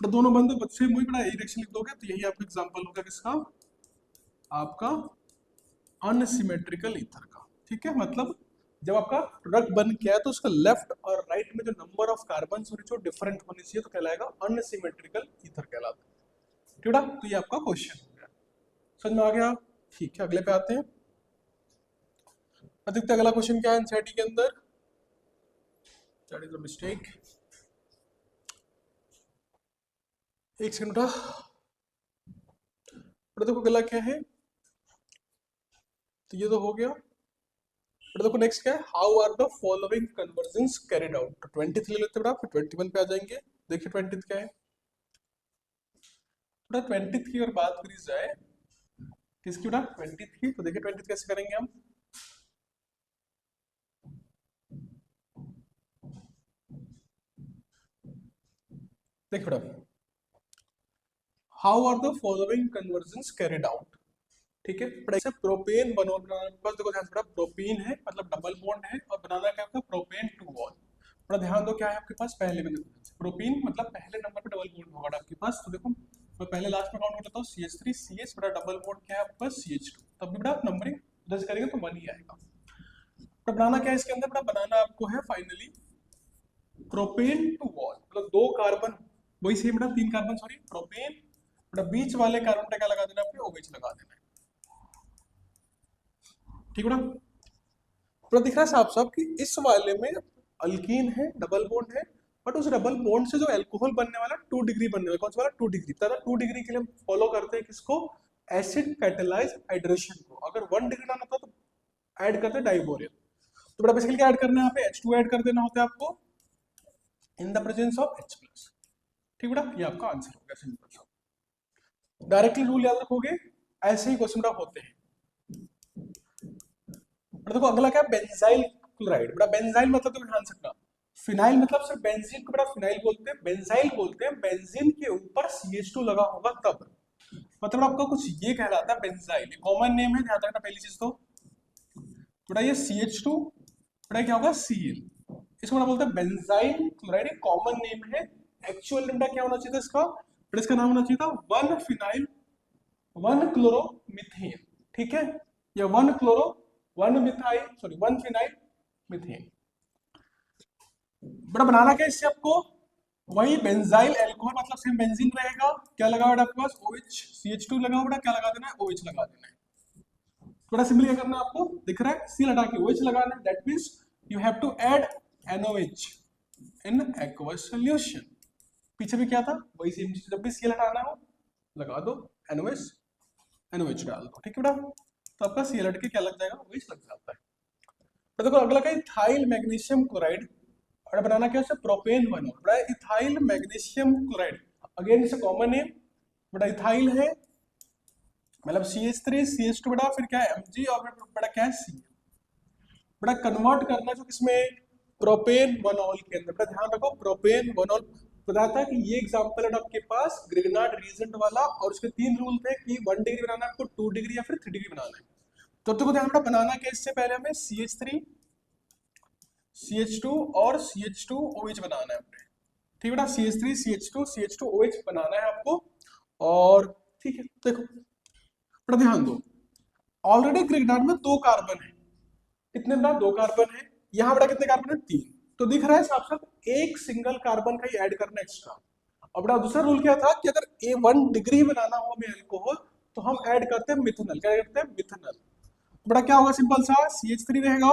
तो दोनों बंदे बच्चे वही बड़ा यही रिएक्शन लिख दोगे, तो यही आपका एग्जांपल होगा किसका, आपका अनसिमेट्रिकल ईथर का, ठीक है। मतलब जब आपका प्रोडक्ट बन गया है तो उसका लेफ्ट और राइट में जो नंबर ऑफ कार्बन जो डिफरेंट होनी चाहिए, तो कहलाएगा अनसिमेट्रिकल ईथर कहलाता है, ठीक है। तो ये आपका क्वेश्चन हो गया, समझ में आ गया, ठीक है। अगले पे आते हैं, देखते हैं अगला क्वेश्चन क्या है एनसीईआरटी के अंदर, दैट इज अ मिस्टेक, एक सेकंड उठा, देखो अगला क्या है, तो ये तो हो गया। बट देखो नेक्स्ट क्या है, how are the following conversions carried out, तो 20 ले लेते हैं, फिर 21 पे आ जाएंगे। देखिए 20 क्या है, बेटा 20 की अगर बात करी जाए, किसकी बेटा 20 की, तो देखिए 20 कैसे करेंगे हम, देख बेटा, how are the following conversions carried out. ठीक है, जैसे प्रोपेन बनो बनाना, बस देखो ध्यान से बेटा, प्रोपेन है मतलब डबल बॉन्ड है, और बनाना क्या होता है, प्रोपेन टू वॉल। थोड़ा ध्यान दो, क्या है आपके पास पहले में, देखो प्रोपेन मतलब पहले नंबर पे डबल बॉन्ड होगा आपके पास। तो देखो मैं पहले लास्ट में काउंट कर लेता हूँ, CH3 CH बेटा डबल बॉन्ड क्या है आपके पास CH2, तब भी बेटा नंबरिंग जैसे करेंगे तो 1 ही आएगा। तो बनाना क्या है इसके अंदर बेटा, बनाना आपको है फाइनली प्रोपेन टू वॉल, मतलब 2 कार्बन, वही सेम बेटा 3 कार्बन सॉरी, प्रोपेन बेटा बीच वाले कार्बन पे क्या लगा देना आपने, OH लगा देना है। ठीक बेटा, पूरा दिख रहा है साफ साफ कि इस वाले में अल्कीन है, डबल बॉन्ड है, बट उस डबल बॉन्ड से जो अल्कोहल बनने वाला 2 डिग्री बनने वाला, कौन सा वाला 2 डिग्री, तथा 2 डिग्री के लिए हम फॉलो करते हैं किसको, एसिड कैटालाइज हाइड्रेशन को। अगर 1 डिग्री लाना था तो ऐड करते हैं डाइबोरियल। तो बड़ा बेसिकली क्या ऐड करना है यहाँ पे, H2 ऐड कर देना होता है आपको in the presence of H+। ठीक बेटा, ये आपका आंसर हो गया सिंपल सा। डायरेक्टली रूल याद रखोगे, ऐसे ही क्वेश्चन होते हैं। देखो अगला क्या, बेंजाइल क्लोराइड। बड़ा बेंजाइल मतलब तो ध्यान रखना, फिनाइल मतलब सिर्फ बेंजीन को बड़ा फिनाइल बोलते हैं, बेंजाइल बोलते हैं बेंजीन के ऊपर CH2 लगा होगा तब, मतलब आपका कुछ ये कहलाता है बेंजाइल, कॉमन नेम है, ध्यान रखना पहली चीज तो। थोड़ा ये CH2 बड़ा क्या होगा Cl, इसको बड़ा बोलते हैं बेंजाइल क्लोराइड, कॉमन नेम है। एक्चुअल नेम क्या होना चाहिए था इसका, बड़ा इसका नाम होना चाहिए था 1 फिनाइल 1 क्लोरोमीथेन। ठीक है, या 1 chloro 1 methyl sorry 1 phenyl methane. बड़ा बनाना क्या इससे आपको, वही बेंजाइल अल्कोहल मतलब सेम बेंजीन रहेगा, क्या लगा हुआ है आपके पास OH CH2 लगा हुआ है, क्या लगा देना है OH लगा देना है। थोड़ा सिंपली क्या करना है आपको, दिख रहा है सी हटा के OH लगाना है, that means you have to add NOH in aqueous solution. पीछे भी क्या था, वही सेम चीज, जब भी Cl हटाना हो लगा दो NOH डाल दो। ठीक है बेटा, तो आपका Cl हट के क्या लग जाएगा, OH लग जाता है। तो देखो अगला क्या, इथाइल मैग्नीशियम क्लोराइड, और बनाना क्या है, प्रोपेन बनो बड़ा, इथाइल मैग्नीशियम क्लोराइड, अगेन इसे कॉमन है बड़ा, इथाइल है मतलब CH3 CH2 बड़ा, फिर क्या है Mg, और फिर बड़ा क्या है Cl, बड़ा कन्वर्ट करना जो किसमें, प्रोपेन बनॉल के अंदर। बड़ा ध्यान रखो प्रोपेन बनॉल, बताया था कि ये एग्जांपल है आपके पास ग्रिग्नार्ड रीजेंट वाला, और उसके 3 रूल थे कि 1 डिग्री बनाना है आपको, 2 डिग्री या फिर 3 डिग्री बनाना है। तो तुमको ध्यान रखना, बनाना क्या, इससे पहले हमें CH3 CH2 और CH2 OH बनाना है अपने। ठीक है बेटा, CH3 CH2 CH2 OH बनाना है आपको, और ठीक है देखो बड़ा ध्यान दो, ऑलरेडी ग्रिग्नार्ड में 2 कार्बन है, कितने बेटा 2 कार्बन है, यहाँ बेटा कितने कार्बन है 3, तो दिख रहा है साफ साफ एक सिंगल कार्बन का ही ऐड करना एक्स्ट्रा। और बेटा दूसरा रूल क्या था कि अगर 1 डिग्री बनाना हो हमें अल्कोहल, तो हम ऐड करते हैं मिथनल, क्या करते हैं मिथनल। बड़ा क्या होगा, सिंपल सा CH3 रहेगा,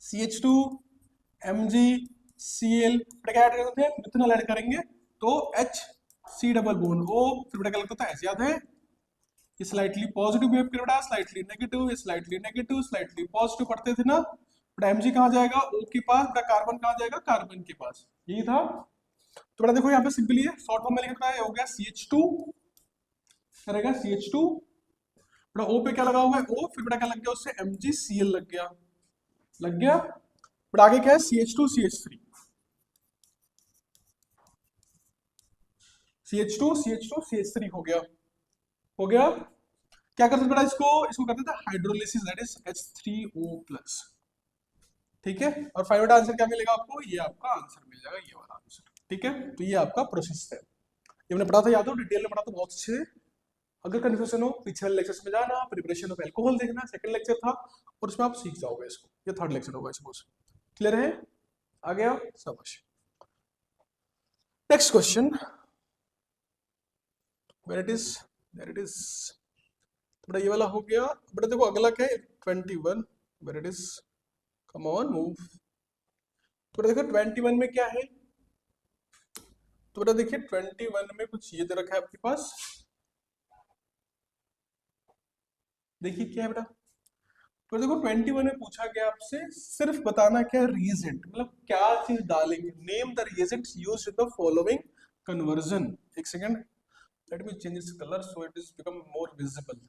CH2 Mg Cl, क्या ऐड करते हैं मिथनॉल ऐड करेंगे, तो HC डबल बॉन्ड O, फिर बेटा क्या लगता था, ऐसे याद है, ये स्लाइटली पॉजिटिव बिहेव कर बेटा, slightly negative, slightly negative, slightly positive पढ़ते थे ना बेटा। Mg कहाँ जाएगा O के पास, बेटा कार्बन कहाँ जाएगा कार्बन के पास, यही था। तो बेटा देखो यहाँ पे सिंपली है, शॉर्ट फॉर्म में लिखता है, हो गया CH2 रहेगा CH2, बेटा O पे क्या लगा हुआ है O, फिर बेटा क्या लग गया उससे MgCl लग गया, बट आगे क्या है CH2 CH3 CH2 CH2 CH3 हो गया। क्या करते थे बेटा, इसको करते थे हाइड्रोलिसिस, दैट इज H3O+। ठीक है, और फाइनल आंसर क्या मिलेगा आपको, ये आपका आंसर मिल जाएगा, ये वाला आंसर। ठीक है, तो ये आपका प्रोसेस है, ये मैंने पढ़ा था, याद हो डिटेल में पढ़ा था बहुत अच्छे से। अगर कंफ्यूजन हो पिछले लेक्चर्स में जाना, प्रिपरेशन ऑफ अल्कोहल देखना, सेकंड लेक्चर था, और उसमें आप सीख जाओगे इसको, ये थर्ड लेक्चर होगा सपोज। क्लियर है, आ गया समझ। Next question, where it is, there it is, बेटा ये वाला हो गया। बेटा देखो अगला क्या है 21, where it is, come on move. तो बेटा देखो 21 में क्या है, तो बेटा देखिए 21 में कुछ ये दे रखा है आपके पास, देखिए क्या है बेटा। तो देखो 21 में पूछा गया आपसे सिर्फ बताना क्या रिएजेंट, मतलब क्या चीज डालेंगे, name the reagents used in the following conversion. एक second, let me change its colour so it is become more visible.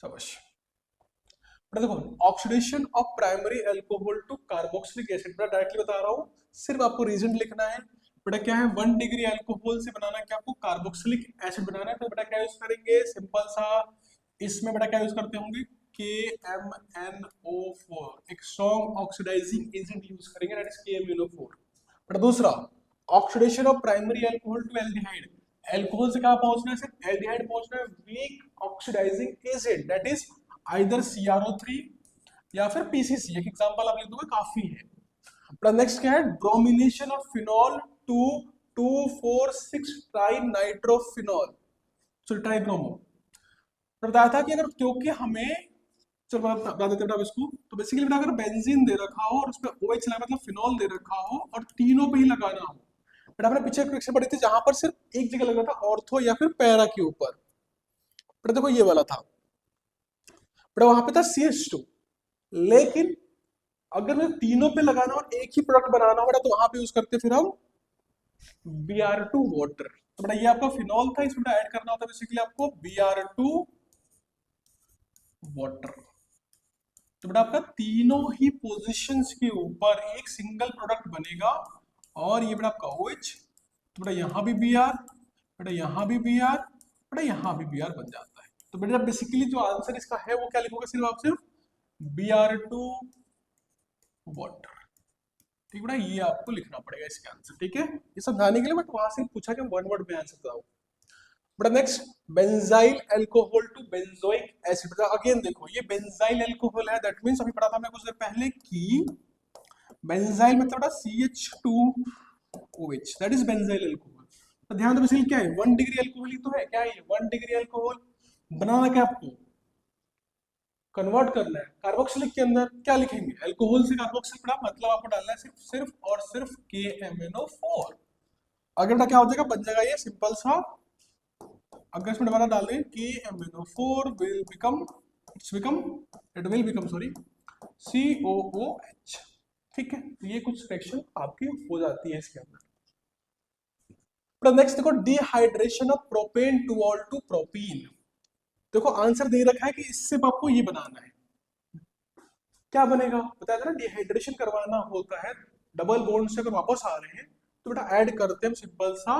शाबाश बेटा, देखो oxidation of primary alcohol to carboxylic acid, बेटा डायरेक्टली बता रहा हूँ, सिर्फ आपको रीजन लिखना है बेटा क्या है, 1 डिग्री अल्कोहल से बनाना क्या आपको कार्बोक्सिलिक एसिड बनाना है, तो बेटा क्या यूज करेंगे, सिंपल सा, इसमें बेटा क्या यूज करते होंगे, KMnO4, एक स्ट्रॉन्ग ऑक्सीडाइजिंग एजेंट यूज करेंगे, दैट इज KMnO4। बेटा दूसरा, oxidation of primary alcohol to aldehyde, alcohol से कहाँ पहुंचना है, सिर्फ एल्डिहाइड पहुंचना है, weak oxidising agent that is either CrO3 या फिर PCC, एक एग्जांपल आप लिख दोगे काफी है। नेक्स्ट क्या है, bromination of phenol to 2,4,6 tri nitrophenol, so tribromo. बताया था कि अगर, क्योंकि हमें, चलो बता देते हैं इसको, तो बेसिकली बेटा अगर बेंजीन दे रखा हो और उस पर OH लगा, मतलब फिनॉल दे रखा हो और तीनों पे ही लगाना हो, बेटा हमने पीछे क्वेश्चन पढ़ी थी जहां पर सिर्फ एक जगह लगा था, ऑर्थो या फिर पैरा के ऊपर, बेटा देखो ये वाला था, बेटा वहां पे था CH2, लेकिन अगर मैं तीनों पे लगाना और एक ही प्रोडक्ट बनाना हो बेटा, तो वहां पे यूज करते फिर हम Br2 वाटर। तो बेटा ये आपका फिनॉल था, इसमें ऐड करना होता है बेसिकली आपको Br2 वाटर। तो बेटा आपका तीनों ही पोजीशंस के ऊपर एक सिंगल प्रोडक्ट बनेगा, और ये बेटा आपका OH, तो बेटा यहाँ भी Br, बेटा यहाँ भी Br, बेटा यहाँ भी Br बन जाता है। तो बेटा बेसिकली जो आंसर इसका है वो क्या लिखोगे, सिर्फ आप सिर्फ Br2 वाटर, ठीक बेटा, ये आपको लिखना पड़ेगा इसके आंसर, ठीक है, ये सब जानने के लिए, बट वहां से पूछा कि वन वर्ड में आंसर बताओ। But next, benzyl alcohol to benzoic acid, बेटा अगेन देखो ये बेंजाइल अल्कोहल है, दैट मींस अभी पढ़ा था हमने कुछ देर पहले कि बेंजाइल मतलब बेटा CH2OH, that is benzyl alcohol. तो ध्यान दो बेसिकली क्या है, 1 डिग्री अल्कोहल ही तो है, क्या है ये 1 डिग्री अल्कोहल, बनाना क्या आपको, कन्वर्ट करना है कार्बोक्सिलिक के अंदर, क्या लिखेंगे, अल्कोहल से कार्बोक्सिल, पड़ा मतलब आपको डालना है सिर्फ सिर्फ और सिर्फ KMnO4। अगर बेटा क्या हो जाएगा, बन जाएगा ये सिंपल सा, अगर इसमें दोबारा डाल दें KMnO4 will become, it will become sorry COOH, ठीक है, तो ये कुछ रिएक्शन आपकी हो जाती है इसके अंदर। नेक्स्ट देखो, dehydration of propane two ol to propene, देखो आंसर दे रखा है कि इससे आपको ये बनाना है, क्या बनेगा, बताया था ना, डिहाइड्रेशन करवाना होता है, डबल बॉन्ड से अगर वापस आ रहे हैं तो बेटा ऐड करते हैं सिंपल सा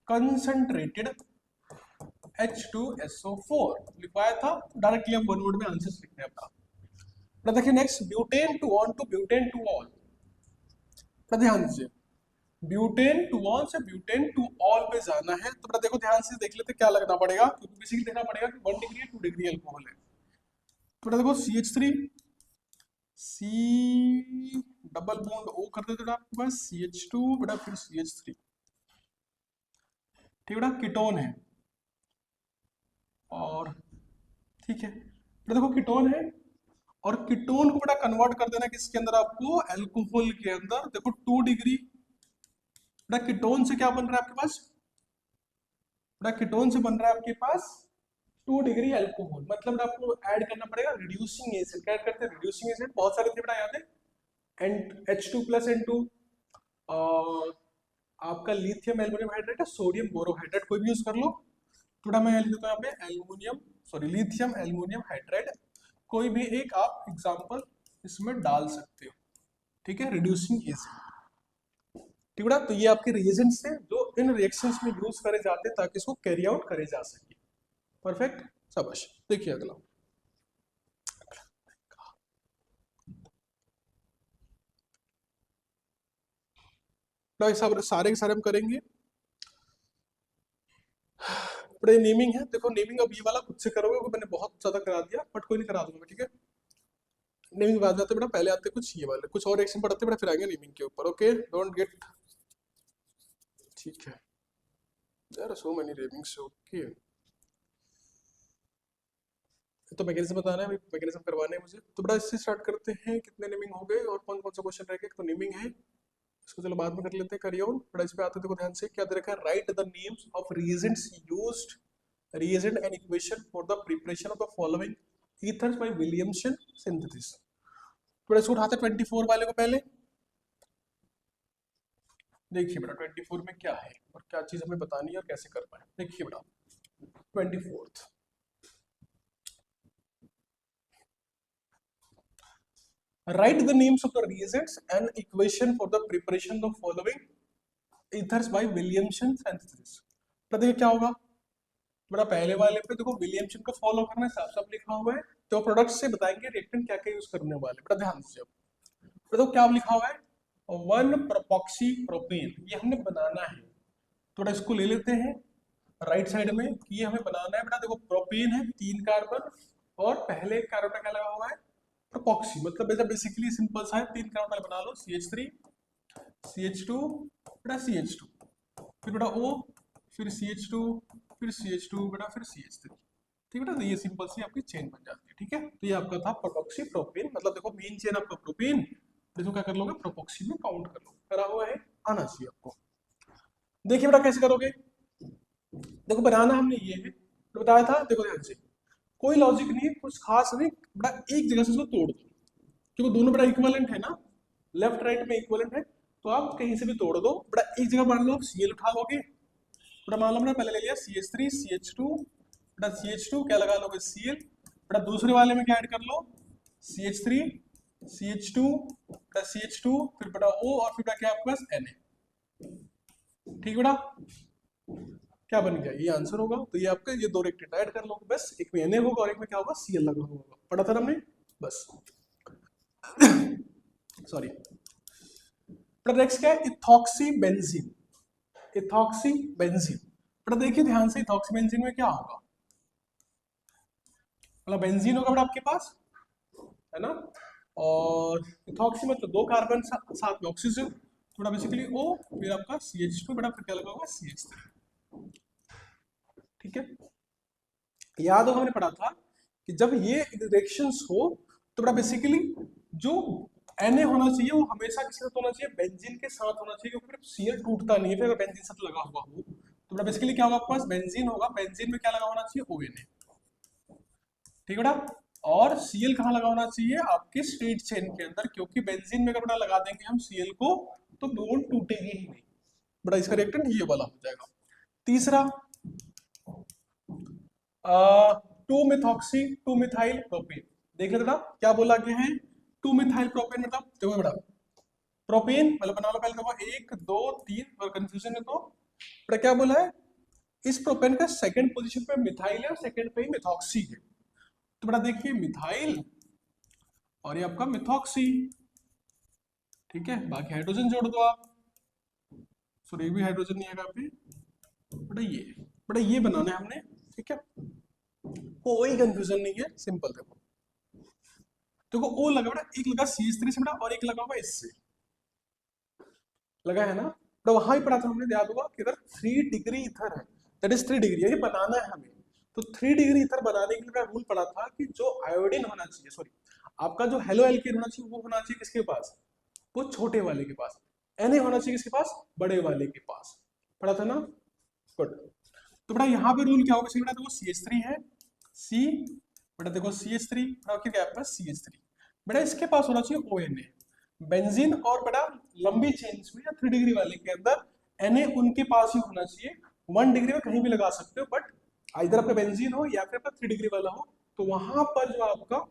कंसंट्रेटेड H2SO4 लिखवाया था, डायरेक्टली हम वन वर्ड में आंसर लिखते हैं अपना। देखिए next, butane two one to butane two ol, ध्यान दीजिए, ब्यूटेन टू ऑन से ब्यूटेन टू ऑल पे जाना है, तो बेटा देखो ध्यान से देख लेते क्या लगना पड़ेगा, क्योंकि बेसिकली देखना पड़ेगा कि 1 डिग्री है 2 डिग्री अल्कोहल है। तो बेटा देखो CH3 C double bond O कर देते आपके पास CH2, बेटा फिर CH3, ठीक बेटा, कीटोन है, और ठीक है बेटा देखो कीटोन है, और कीटोन को बेटा कन्वर्ट कर देना किसके अंदर, आपको अल्कोहल के अंदर, देखो 2 डिग्री, बेटा कीटोन से क्या बन रहा है आपके पास, बेटा कीटोन से बन रहा है आपके पास 2 डिग्री अल्कोहल, मतलब आपको ऐड करना पड़ेगा रिड्यूसिंग एसिड, क्या ऐड करते हैं, रिड्यूसिंग एसिड, बहुत सारे थे बेटा याद है, H2+N2, आपका लिथियम एल्युमिनियम हाइड्रेट है, सोडियम बोरोहाइड्रेट, कोई भी यूज कर लो, थोड़ा मैं लिख देता हूँ यहाँ पे aluminium, sorry lithium aluminium hydrate, कोई भी एक आप एग्जांपल इसमें डाल सकते हो, ठीक है, रिड्यूसिंग एसिड, ठीक है, तो ये आपके रिएजेंट्स हैं जो इन रिएक्शंस में यूज करे जाते हैं ताकि इसको कैरी आउट करे जा सके, परफेक्ट, शाबाश। देखिए अगला, सारे के सारे हम करेंगे, बड़े नेमिंग है, देखो नेमिंग अब ये वाला खुद से करोगे, मैंने बहुत ज्यादा करा दिया, बट कोई नहीं करा दूंगा, ठीक है, नेमिंग बाद जाते बेटा, पहले आते कुछ ये वाले, कुछ और रिएक्शन पढ़ते बेटा, फिर आएंगे नेमिंग के ऊपर, ओके, डोंट गेट, ठीक है, there are so many namings, okay, तो मैकेनिज्म बताना है, मैकेनिज्म करवाने हैं मुझे, तो बेटा इससे स्टार्ट करते हैं, कितने नेमिंग हो गए और कौन कौन सा क्वेश्चन रह गया, तो नेमिंग है, इसको चलो बाद में कर लेते हैं, करिए ऑन, बड़ा इस पे आते देखो ध्यान से, क्या दे रखा है, right the names of reagents used, reagent and equation for the preparation of the following ethers by Williamson synthesis। थोड़ा इसको उठाते 24 वाले को पहले, देखिए बेटा 24 में क्या है और क्या चीज हमें बतानी है और कैसे करना है, देखिए बेटा 24th, write the names of the reagents and equation for the preparation of the following ethers bye Williamson synthesis. तो देखिए क्या होगा, बड़ा पहले वाले पे देखो विलियमसन को फॉलो करना है, सब लिखा हुआ है। तो प्रोडक्ट से बताएंगे रिएक्टेंट क्या क्या यूज करने वाले, बड़ा ध्यान से। तो देखो क्या लिखा हुआ है, 1 प्रोपॉक्सी प्रोपेन, ये हमने बनाना है। थोड़ा इसको ले लेते हैं राइट साइड में कि ये हमें बनाना है। बेटा देखो प्रोपेन है 3 कार्बन, और पहले कार्बन क्या लगा हुआ है, प्रोपॉक्सी, मतलब बेटा बेसिकली सिंपल सा है, 3 कार्बन बना लो, CH3 CH2 बेटा CH2, फिर बेटा O, फिर CH2, फिर CH2 बेटा फिर CH3। ठीक है बेटा, तो ये सिंपल सी आपकी चेन बन जाती है। ठीक है, तो ये आपका था प्रोपॉक्सी प्रोपेन, मतलब देखो मेन चेन आपका प्रोपेन, इसको क्या कर लोगे प्रोपॉक्सी में काउंट कर लो, करा हुआ है, आना चाहिए आपको। देखिए बेटा कैसे करोगे, देखो बनाना हमने ये है तो बताया था, देखो ध्यान से, कोई लॉजिक नहीं है, कुछ खास नहीं, बड़ा एक जगह से उसको तोड़ दो, क्योंकि दोनों बड़ा इक्विवेलेंट है ना, लेफ्ट राइट में इक्विवेलेंट है, तो आप कहीं से भी तोड़ दो। बड़ा एक जगह मान लो Cl उठा लोगे, बड़ा मान लो मैंने पहले ले लिया CH3 CH2, बड़ा CH2 क्या लगा लोगे Cl, बड़ा दूसरे वाले में क्या ऐड कर लो CH3 CH2 बड़ा CH2, फिर बड़ा O, और फिर बड़ा क्या आपके पास Na। ठीक बेटा, क्या बन गया, ये आंसर होगा। तो ये आपका ये 2 रिएक्टेंट ऐड कर लो, बस एक में Na होगा और एक में क्या होगा Cl लगा होगा, पढ़ा था हमने बस। सॉरी, नेक्स्ट क्या है, इथॉक्सी बेंजीन, इथॉक्सी बेंजीन। बेटा देखिए ध्यान से, इथॉक्सी बेंजीन में क्या होगा, मतलब बेंजीन होगा बेटा आपके पास, है ना, और इथॉक्सी मतलब 2 कार्बन साथ में ऑक्सीजन, थोड़ा बेसिकली O, फिर आपका CH2 बेटा, फिर क्या लगा होगा CH3। ठीक है, याद हो हमने पढ़ा था कि जब ये रिएक्शंस हो तो बड़ा बेसिकली जो Na होना चाहिए वो हमेशा किसके साथ होना चाहिए, बेंजीन के साथ होना चाहिए, क्योंकि Cl टूटता नहीं है, फिर अगर बेंजीन साथ लगा हुआ हो तो बड़ा बेसिकली क्या होगा आपके पास, बेंजीन होगा, बेंजीन में क्या लगा होना चाहिए ONA। ठीक है बेटा, और Cl कहाँ लगा होना चाहिए, आपके स्ट्रेट चेन के अंदर, क्योंकि बेंजीन में अगर बेटा लगा देंगे हम Cl को तो बॉन्ड टूटेगी ही नहीं, बड़ा इसका रिएक्टेंट ये वाला हो जाएगा। तीसरा 2 मिथॉक्सी 2 मिथाइल प्रोपेन, देख लेते ना क्या बोला गया है, 2 मिथाइल प्रोपेन मतलब देखो बेटा, प्रोपेन मतलब बना लो पहले देखो 1 2 3, और कंफ्यूजन है तो बेटा क्या बोला है, इस प्रोपेन का सेकंड पोजीशन पे मिथाइल है और सेकंड पे ही मिथॉक्सी है। तो बेटा देखिए मिथाइल और ये आपका मिथॉक्सी, ठीक है, बाकी हाइड्रोजन जोड़ दो आप, सॉरी भी हाइड्रोजन नहीं है यहाँ पे, बेटा ये बनाना है हमने। ठीक है, कोई कंफ्यूजन नहीं है, सिंपल देखो, देखो O लगा बेटा, एक लगा CH3 से बेटा और एक लगा हुआ इससे, लगा है ना, तो वहां ही पढ़ा था हमने, याद होगा कि अगर 3 डिग्री ईथर है, दैट इज 3 डिग्री, ये बनाना है हमें, तो 3 डिग्री ईथर बनाने के लिए रूल पढ़ा था कि जो आयोडीन होना चाहिए, सॉरी आपका जो हेलो एल्केन होना चाहिए, वो होना चाहिए किसके पास, वो छोटे वाले के पास, Na होना चाहिए किसके पास, बड़े वाले के पास, पढ़ा था ना, गुड। तो बेटा यहाँ पे रूल क्या होगा, बेटा देखो CH3 है, C बेटा देखो CH3 क्या है आपका CH3, बेटा इसके पास होना चाहिए ONA, बेंजीन और बेटा लंबी चेन्स में या 3 डिग्री वाले के अंदर Na उनके पास ही होना चाहिए, 1 डिग्री में कहीं भी लगा सकते हो, बट इधर आपका बेंजीन हो या फिर आपका 3 डिग्री वाला हो, तो वहां पर जो आपका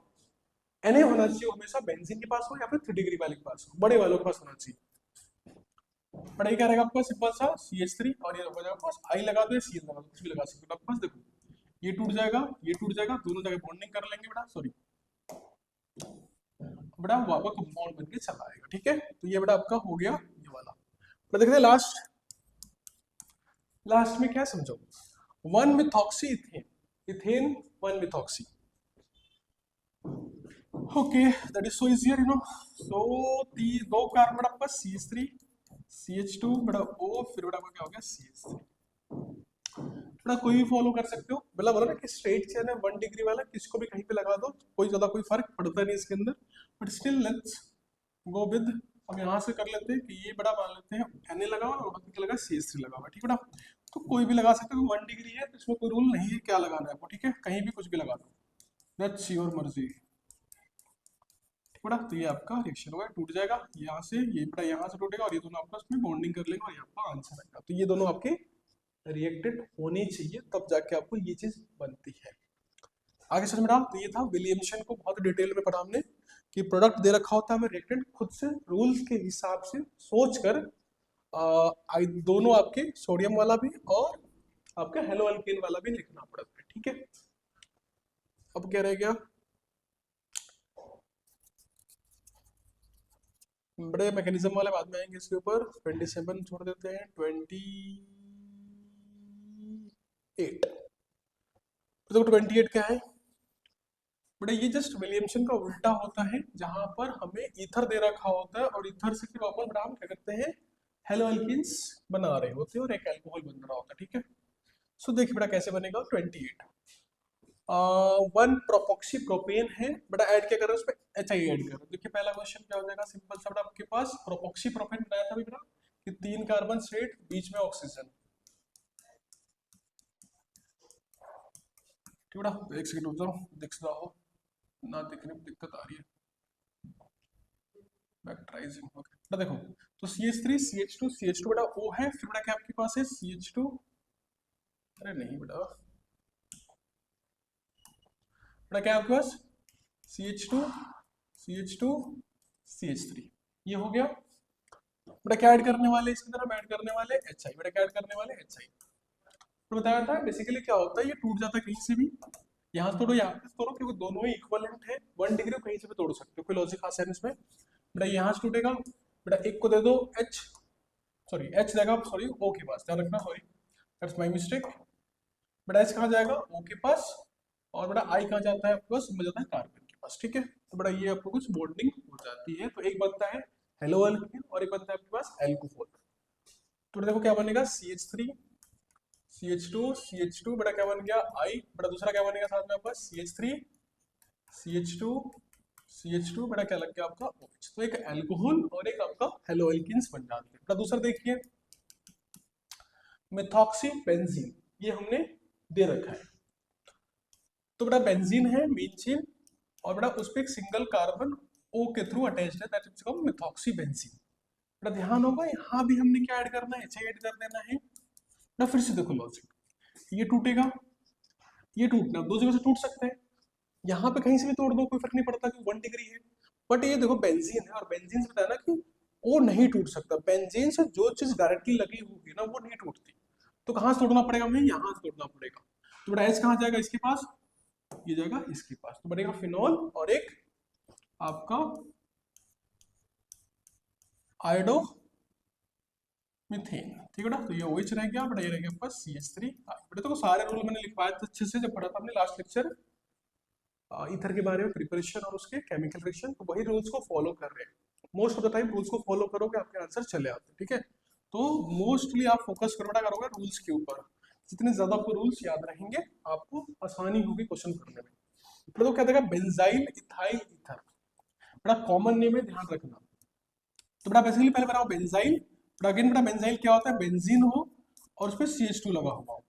Na होना चाहिए हमेशा बेंजीन के पास हो या फिर 3 डिग्री वाले के पास हो, बड़े वालों के पास होना चाहिए। पढ़ाई क्या रहेगा आपका, सिंपल सा CH3 और ये हो जाएगा आपके पास, I लगा दो या Cl लगा दो, कुछ भी लगा सकते हो आपके पास। देखो ये टूट जाएगा, ये टूट जाएगा, दोनों जगह बॉन्डिंग कर लेंगे बेटा, सॉरी बेटा वो आपका कंपाउंड बन के चला आएगा। ठीक है, तो ये बेटा आपका हो गया ये वाला। तो देखते हैं लास्ट में क्या समझो, 1 methoxy ethane, ethane 1 methoxy, okay that is so easier you know. So 2 carbon आपका CH3 CH2 बड़ा O, फिर बड़ा क्या हो गया CH3, थोड़ा कोई भी फॉलो कर सकते हो, मतलब बोला ना कि स्ट्रेट चेन है 1 डिग्री वाला, किसको भी कहीं पे लगा दो, कोई ज्यादा कोई फर्क पड़ता नहीं इसके अंदर, but still let's go with, हम यहाँ से कर लेते हैं कि ये बड़ा मान लेते हैं Na लगा हुआ और बाकी लगा CH3 लगा हुआ, ठीक है बेटा, तो कोई भी लगा सकते हो, 1 डिग्री है तो इसमें कोई रूल नहीं है क्या लगाना है आपको, ठीक है, कहीं भी कुछ भी लगा दो, दैट्स योर मर्जी। बेटा तो ये आपका रिएक्शन होगा, टूट जाएगा यहाँ से, ये बेटा यहाँ से टूटेगा और ये दोनों आपस में बॉन्डिंग कर लेंगे और ये आपका आंसर आएगा। तो ये दोनों आपके रिएक्टेड होने चाहिए, तब जाके आपको ये चीज बनती है। आगे समझ में आ, तो ये था विलियमसन को बहुत डिटेल में पढ़ा हमने कि प्रोडक्ट दे रखा होता है हमें, रिएक्टेंट खुद से रूल्स के हिसाब से सोच कर दोनों आपके सोडियम वाला भी और आपका हेलो अल्केन वाला भी लिखना पड़ता है, ठीक है। अब क्या रह गया, बड़े मैकेनिज्म वाले बाद में आएंगे इसके ऊपर। 27 छोड़ देते हैं, 28। तो 28 क्या है बड़े, ये जस्ट विलियमसन का उल्टा होता है, जहां पर हमें ईथर दे रखा होता है और ईथर से फिर वापस बड़ा हम क्या करते हैं, हेलो अल्किन्स बना रहे होते हैं और एक अल्कोहल बन रहा होता है, ठीक है। सो देखिए बेटा कैसे बनेगा 28। 1 प्रोपोक्सी प्रोपेन है बेटा, ऐड क्या कर रहे हैं उसमें, HI ऐड कर रहे हैं। देखिए पहला क्वेश्चन क्या हो जाएगा, सिंपल सा बेटा, आपके पास प्रोपोक्सी प्रोपेन बनाया था बेटा कि 3 कार्बन स्ट्रेट बीच में ऑक्सीजन, ठीक बेटा। एक सेकंड रुक जाओ, दिख रहा हो ना, दिखने में दिक्कत आ रही है, बैक्टराइजिंग, ओके बेटा। देखो तो CH3 CH2 CH2 बेटा O है, फिर बेटा क्या आपके पास है CH2, अरे नहीं बेटा, बेटा क्या आपके पास CH2 CH2 CH3, ये हो गया बेटा। क्या ऐड करने वाले इसकी तरफ, ऐड करने वाले HI बेटा, क्या ऐड करने वाले HI। तो बताया था बेसिकली क्या होता है, ये टूट जाता है कहीं से भी, यहाँ से तोड़ो यहाँ से तोड़ो, क्योंकि दोनों ही इक्वलेंट है, 1 डिग्री कहीं से भी तोड़ सकते हो, कोई लॉजिक खास है इसमें बेटा। यहाँ से टूटेगा बेटा, एक को दे दो H, सॉरी H देगा, सॉरी O के पास, ध्यान रखना, सॉरी दैट्स माय मिस्टेक बेटा। H कहाँ जाएगा, O के पास, और बेटा I कहाँ जाता है आपके पास, मिल जाता है कार्बन के पास, ठीक है। तो बेटा ये आपको कुछ बॉन्डिंग हो जाती है, तो एक बनता है हेलो अल्कीन और एक बनता है आपके पास एल्कोहल। तो देखो क्या बनेगा, CH3 CH2 बेटा क्या बन गया I बेटा, दूसरा क्या बनेगा साथ में आपका CH3 CH2 बेटा, क्या लग गया आपका OH। तो एक एल्कोहल और एक आपका हेलो एल्किन्स बन जाते हैं बेटा। दूसरा देखिए मेथॉक्सी बेंजीन, ये हमने दे रखा है, तो बेटा बेंजीन है मेन चेन और बेटा उस पर एक सिंगल कार्बन O के थ्रू अटैच्ड है, that is called methoxy benzene बेटा। ध्यान होगा यहाँ भी हमने क्या ऐड करना है, HI ऐड कर देना है बेटा। फिर से देखो लॉजिक, ये टूटेगा, ये टूटना, दो जगह से टूट सकते हैं, यहाँ पे कहीं से भी तोड़ दो कोई फर्क नहीं पड़ता कि 1 डिग्री है। बट ये देखो बेंजीन है और बेंजीन से बताया ना कि वो नहीं टूट सकता, बेंजीन से जो चीज डायरेक्टली लगी होगी ना वो नहीं टूटती, तो कहाँ से तोड़ना पड़ेगा हमें, यहाँ से तोड़ना पड़ेगा। तो बेटा एच कहाँ जाएगा, इसके पास, ये जाएगा इसके पास, तो बनेगा फिनॉल और एक आपका आयोडो मीथेन, ठीक है बेटा। तो ये OH रह गया बेटा, ये रह गया आपका CH3 बेटा। तो सारे रूल मैंने लिखवाए थे अच्छे से, जब पढ़ा था हमने लास्ट लेक्चर ईथर के बारे में, प्रिपरेशन और उसके केमिकल रिएक्शन, तो वही रूल्स को फॉलो कर रहे हैं। Most of the time rules को फॉलो करोगे आपके आंसर चले आते हैं, ठीक है। तो मोस्टली आप फोकस करना करोगे रूल्स के ऊपर, जितने ज्यादा आपको रूल्स याद रहेंगे आपको आसानी होगी क्वेश्चन करने में। तो क्या देगा, बेंजाइल इथाइल ईथर बड़ा कॉमन नेम है, ध्यान रखना। तो बेटा बेसिकली पहले बनाओ बेंजाइल, बट अगेन बेटा बेंजाइल क्या होता है, बेंजीन हो और उस पर CH2 लगा हुआ हो,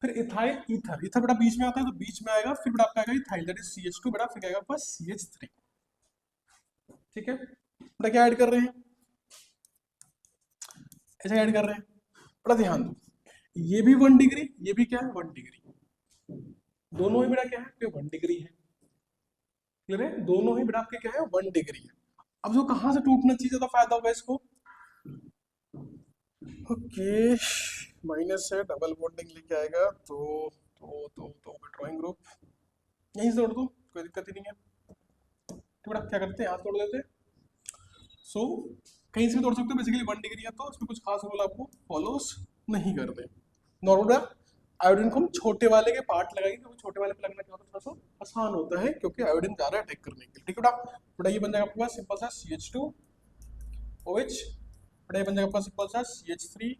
फिर इथाइल ईथर, ईथर बेटा बीच में आता है तो बीच में आएगा, फिर बेटा आपका आएगा इथाइल दैट इज CH2 बेटा, फिर आएगा आपका CH3, ठीक है बेटा। क्या ऐड कर रहे हैं, ऐसा ऐड कर रहे हैं बेटा। ध्यान दो, ये भी 1 डिग्री, ये भी क्या है 1 डिग्री, दोनों ही बेटा क्या है 1 डिग्री है, क्लियर है, दोनों ही बेटा आपके क्या है 1 डिग्री है। अब जो कहां से टूटना चाहिए ज्यादा फायदा होगा इसको, ओके माइनस है, डबल बॉन्डिंग लेके आएगा, तो ड्राइंग ग्रुप यहीं से तोड़ दो, कोई दिक्कत ही नहीं है, तो बेटा क्या करते हैं यहाँ तोड़ देते हैं। सो कहीं से भी तोड़ सकते हो, बेसिकली 1 डिग्री है तो इसमें कुछ खास रूल आपको फॉलोस नहीं करते। नॉर्मल आयोडीन को हम छोटे वाले के पार्ट लगाएंगे, क्योंकि छोटे वाले पे लगना क्या होता है, थोड़ा सा आसान होता है, क्योंकि आयोडीन जा रहा है अटैक करने के लिए, ठीक है बेटा। बेटा ये बन जाएगा आपके पास सिंपल सा CH2 OH, बेटा ये बन जाएगा आपका सिंपल सा CH3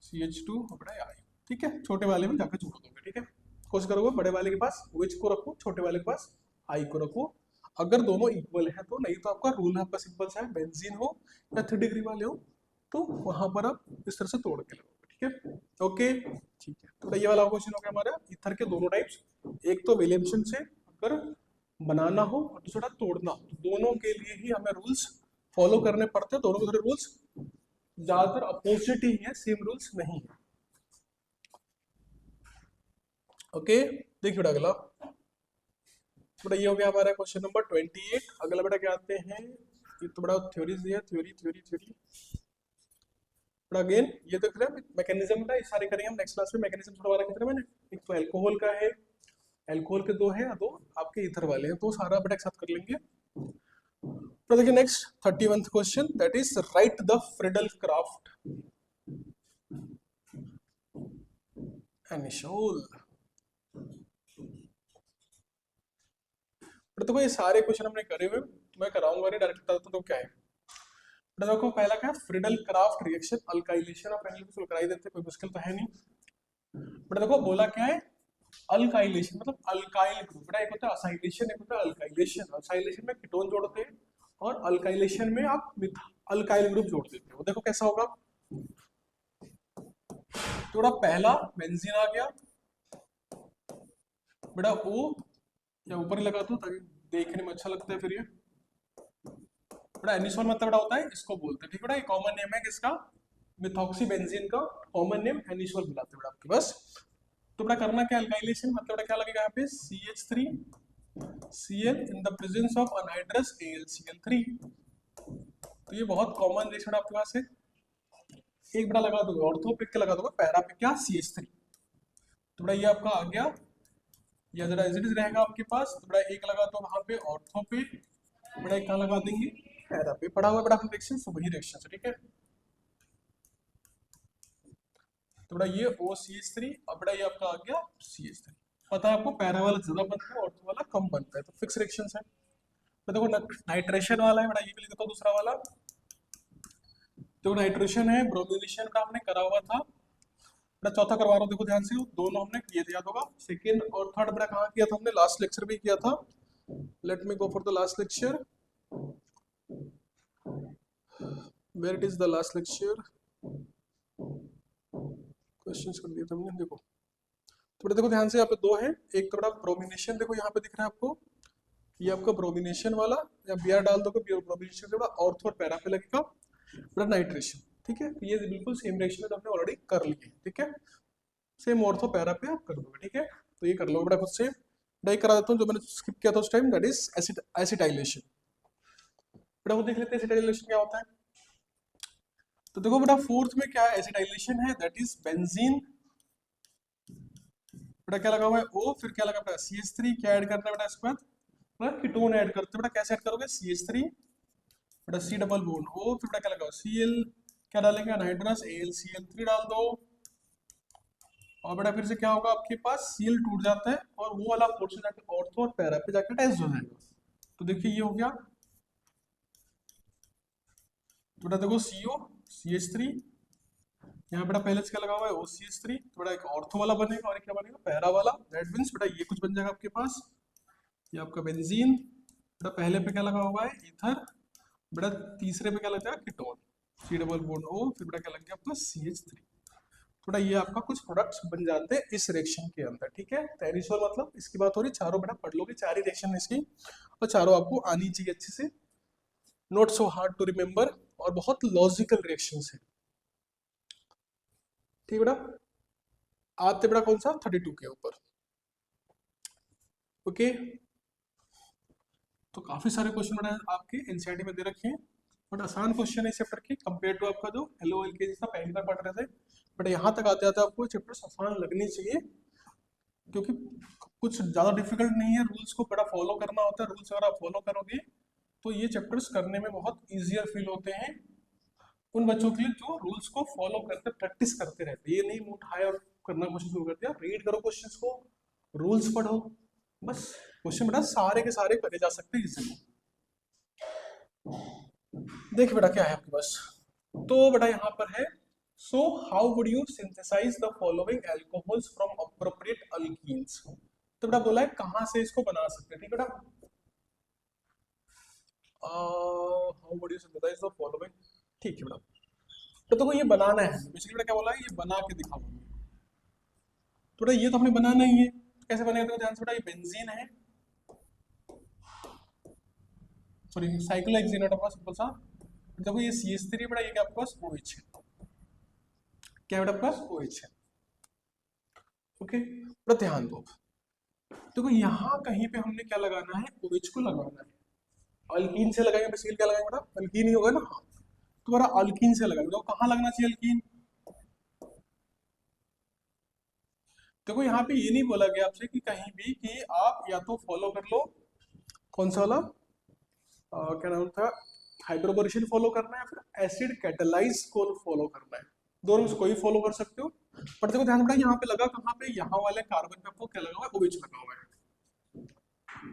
CH2 और बेटा I, ठीक है। छोटे वाले में जाकर जोड़ दोगे, ठीक है। कोशिश करोगे बड़े वाले के पास OH को रखो, छोटे वाले के पास I को रखो, अगर दोनों इक्वल है तो, नहीं तो आपका रूल है आपका सिंपल सा है, बेंजीन हो या 3 डिग्री वाले हो तो वहां पर आप इस तरह से तोड़ के लगोगे, ठीक है, ओके ठीक है। तो ये वाला क्वेश्चन हो गया हमारा ईथर के दोनों टाइप्स, एक तो विलियमसन से अगर बनाना हो और दूसरा तोड़ना हो, तो दोनों के लिए ही हमें रूल्स फॉलो करने पड़ते हैं, दोनों के रूल्स ज्यादातर अपोजिट ही है, सेम रूल्स नहीं है, ओके। देखिए बेटा अगला, बेटा ये हो गया हमारा क्वेश्चन नंबर 28। अगला बेटा क्या आते हैं, ये तो बड़ा थ्योरीज दिया, theory theory theory, but again ये देख रहे हैं मैकेनिज्म का, ये सारे करेंगे हम नेक्स्ट क्लास में। मैकेनिज्म थोड़ा कितना मैंने, एक तो अल्कोहल का है, अल्कोहल के दो है, दो आपके ईथर वाले हैं, तो सारा बेटा एक साथ कर लेंगे। तो देखिए next 31st question, that is right the Friedel Crafts anisole. देखो ये सारे क्वेश्चन हमने करे हुए, मैं कराऊंगा नहीं, डायरेक्ट बता तो क्या है। देखो पहला क्या है, Friedel Crafts reaction alkylation of animals, कराई देते, कोई मुश्किल तो है नहीं। बट देखो बोला क्या है, अल्काइलेशन मतलब अल्काइल ग्रुप। बेटा एक होता है असाइलेशन, एक होता है अल्काइलेशन। असाइलेशन में कीटोन जोड़ते हैं और अल्काइलेशन में आप अल्काइल ग्रुप जोड़ देते हो। देखो कैसा होगा, थोड़ा पहला बेंजीन आ गया बेटा, ओ या ऊपर ही लगा दो ताकि देखने में अच्छा लगता है। फिर ये बेटा एनिसोल मतलब बेटा होता है, इसको बोलते हैं, ठीक है बेटा, ये कॉमन नेम है किसका, मिथॉक्सी बेंजीन का कॉमन नेम एनिसोल बुलाते हैं बेटा आपके पास। तो बेटा करना क्या, अल्काइलेशन मतलब बेटा क्या लगेगा यहाँ पे, CH3Cl in the presence of anhydrous AlCl3। तो ये बहुत कॉमन रिएक्शन आपके पास है। एक बेटा लगा दोगे ऑर्थो पे, क्या लगा दोगे पैरा पे, क्या CH3। तो बेटा ये आपका आ गया, या जरा एज इट इज रहेगा आपके पास। तो बेटा एक लगा दो वहां पे ऑर्थो पे, बेटा एक कहाँ लगा देंगे, पैरा पे। पढ़ा हुआ बेटा हम रिएक्शन, सब वही रिएक्शन है, ठीक है। तो बेटा ये OCH3 और बेटा ये आपका आ गया CH3। पता है आपको पैरा वाला ज्यादा बनता है, ऑर्थो वाला कम बनता है, तो फिक्स रिएक्शंस है। तो देखो नाइट्रेशन वाला है बेटा, ये भी लिख देता हूं दूसरा वाला। तो नाइट्रेशन है, ब्रोमिनेशन का हमने करा हुआ था बेटा, चौथा करवा रहा हूँ देखो ध्यान से, दोनों हमने किए थे, याद होगा। सेकंड और थर्ड बेटा कहाँ किया था हमने, लास्ट लेक्चर भी किया था। Let me go for the last lecture, where it is the last lecture, questions कर दिए थे हमने। देखो थोड़ा देखो ध्यान से, यहाँ पे दो है, एक तो बड़ा ब्रोमिनेशन, देखो यहाँ पे दिख रहा है आपको, ये आपका ब्रोमिनेशन वाला, या बीआर डाल दोगे ब्रोमिनेशन से बड़ा ऑर्थो और पैरा पे लगेगा बड़ा नाइट्रेशन, ठीक है। ये बिल्कुल सेम रिएक्शन है, तो हमने ऑलरेडी कर ली है, ठीक है। सेम ऑर्थो पैरा पे आप कर दोगे, ठीक है। तो ये कर लो बेटा खुद से, डाई करा देता हूँ जो मैंने स्किप किया था उस टाइम, दैट इज एसिटाइलेशन। बेटा वो देख लेते हैं एसिटाइलेशन क्या होता है। तो देखो बेटा फोर्थ में क्या है, एसिटाइलेशन है, दैट इज बेंजीन। बेटा क्या लगा हुआ है O, फिर क्या लगा बेटा CH3, क्या ऐड करना है बेटा इसके बाद, बेटा कीटोन ऐड करते हैं। बेटा कैसे ऐड करोगे, CH3 बेटा C डबल बॉन्ड O, फिर बेटा क्या लगा Cl, क्या डालेंगे अनहाइड्रस AlCl3 डाल दो। और बेटा फिर से क्या होगा आपके पास, Cl टूट जाता है और वो वाला पोर्शन जाके ऑर्थो और पैरा पे जाके अटैच हो जाएगा। तो देखिए ये हो गया, तो बेटा देखो CO CH3, यहाँ बेटा पहले से क्या लगा हुआ है OCH3, तो बेटा एक ऑर्थो वाला बनेगा और क्या बनेगा पैरा वाला। दैट मींस बेटा ये कुछ बन जाएगा आपके पास, ये आपका बेंजीन। बेटा पहले पे क्या लगा हुआ है ईथर, बेटा तीसरे पे क्या लग जाएगा ketone, C double bond O, फिर बेटा क्या लग गया आपका CH3। थोड़ा ये आपका कुछ प्रोडक्ट्स बन जाते हैं इस रिएक्शन के अंदर, ठीक है। एनिसोल मतलब इसकी बात हो रही, चारों बेटा पढ़ लोगे, चार ही रिएक्शन है इसकी, और चारों आपको आनी चाहिए अच्छे से, not so hard to remember, और बहुत लॉजिकल रिएक्शंस है, ठीक बेटा। आते बेटा कौन सा 32 के ऊपर, ओके। तो काफी सारे क्वेश्चन बेटा आपके एनसीईआरटी में दे रखे हैं, बट आसान क्वेश्चन है इस चैप्टर के कंपेयर टू आपका जो LOLKG था पहली बार पढ़ रहे थे। बट यहाँ तक आते आते आपको चैप्टर आसान लगनी चाहिए, क्योंकि कुछ ज्यादा डिफिकल्ट नहीं है, रूल्स को बड़ा फॉलो करना होता है। रूल्स अगर आप फॉलो करोगे तो ये चैप्टर्स करने में बहुत ईजियर फील होते हैं उन बच्चों के लिए जो रूल्स को फॉलो करते प्रैक्टिस करते रहते। ये नहीं मुंह उठाए और करना कोशिश शुरू कर दिया, रीड करो क्वेश्चंस को, रूल्स पढ़ो, बस क्वेश्चन बेटा सारे के सारे करे जा सकते हैं इजीली। देख बेटा क्या है आपके पास, तो बेटा यहाँ पर है, so how would you synthesise the following alcohols from appropriate alkenes. तो बेटा बोला है कहाँ से इसको बना सकते हैं, ठीक है बेटा। How would you synthesise the following, ठीक है बेटा। तो देखो ये बनाना है बेसिकली, बेटा क्या बोला है, ये बना के दिखाऊंगा। तो बेटा ये तो हमने बनाना ही है, कैसे बनेगा देखो ध्यान से बेटा, ये बेंजीन है, सॉरी साइक्लोहेक्सेन है आपका सिंपल सा। देखो ये CH3 बेटा, ये क्या आपके पास OH है, क्या बेटा आपके पास OH है, ओके। बेटा ध्यान दो, देखो यहाँ कहीं पे हमने क्या लगाना है, OH को लगाना है। अल्कीन से लगाएंगे बेसिकली क्या लगाएंगे बेटा, अल्कीन ही होगा ना, हाँ। तुम्हारा अल्कीन से लगा, तो कहाँ लगना चाहिए अल्कीन? देखो यहाँ पे ये नहीं बोला गया आपसे कि कहीं भी कि आप या तो फॉलो कर लो कौन सा वाला क्या नाम था, हाइड्रोबोरेशन फॉलो करना है, फिर एसिड कैटालाइज को फॉलो करना है, दोनों में से कोई फॉलो कर सकते हो। पर देखो ध्यान रखना, यहाँ पे लगा कहाँ पे, यहाँ वाले कार्बन पे आपको क्या लगा हुआ है, OH लगा हुआ है,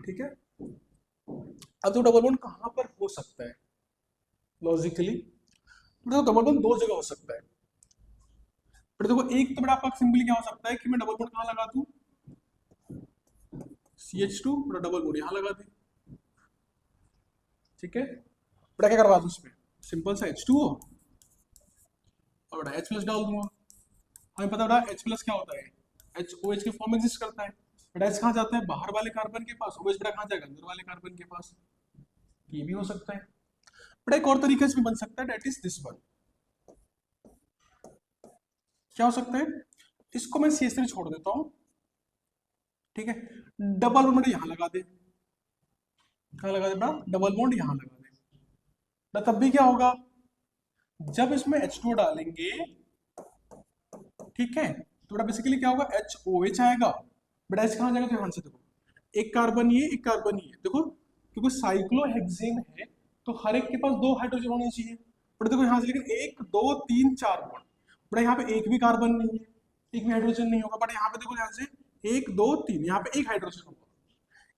ठीक है। अब तो डबल बॉन्ड कहाँ पर हो सकता है लॉजिकली, तो डबल बॉन्ड दो जगह हो सकता है। पर देखो एक तो बड़ा आपका सिंपली क्या हो सकता है कि मैं डबल बॉन्ड कहाँ लगा दूं, CH2 और डबल बॉन्ड यहाँ लगा दी, ठीक है। बड़ा क्या करवा दूं उसमें, सिंपल सा H2O और बड़ा H+ डाल दूंगा। हमें पता बड़ा H+ क्या होता है, HOH के फॉर्म में एग्जिस्ट करता है। बड़ा H कहाँ जाता है, बाहर वाले कार्बन के पास, OH बड़ा कहाँ जाएगा, अंदर वाले कार्बन के पास। ये भी हो सकता है। बड़ा एक और तरीके से भी बन सकता है, डेट इज दिस वन। क्या हो सकता है, इसको मैं CH3 छोड़ देता हूं, ठीक है। डबल बॉन्ड यहां लगा दे, कहाँ लगा दे बेटा, डबल बॉन्ड यहां लगा दे। तब भी क्या होगा, जब इसमें H2O डालेंगे, ठीक है, तो बेटा बेसिकली क्या होगा, HOH आएगा। बेटा H कहाँ जाएगा, ध्यान से देखो, एक कार्बन ये, एक कार्बन ये, देखो क्योंकि साइक्लोहेक्सेन है तो हर एक के पास दो हाइड्रोजन होने चाहिए। बट देखो यहाँ से, लेकिन 1 2 3 4 बॉन्ड, बट यहाँ पे एक भी कार्बन नहीं है, एक भी हाइड्रोजन नहीं होगा। बट यहाँ पे देखो ध्यान से, 1 2 3, यहाँ पे एक हाइड्रोजन होगा,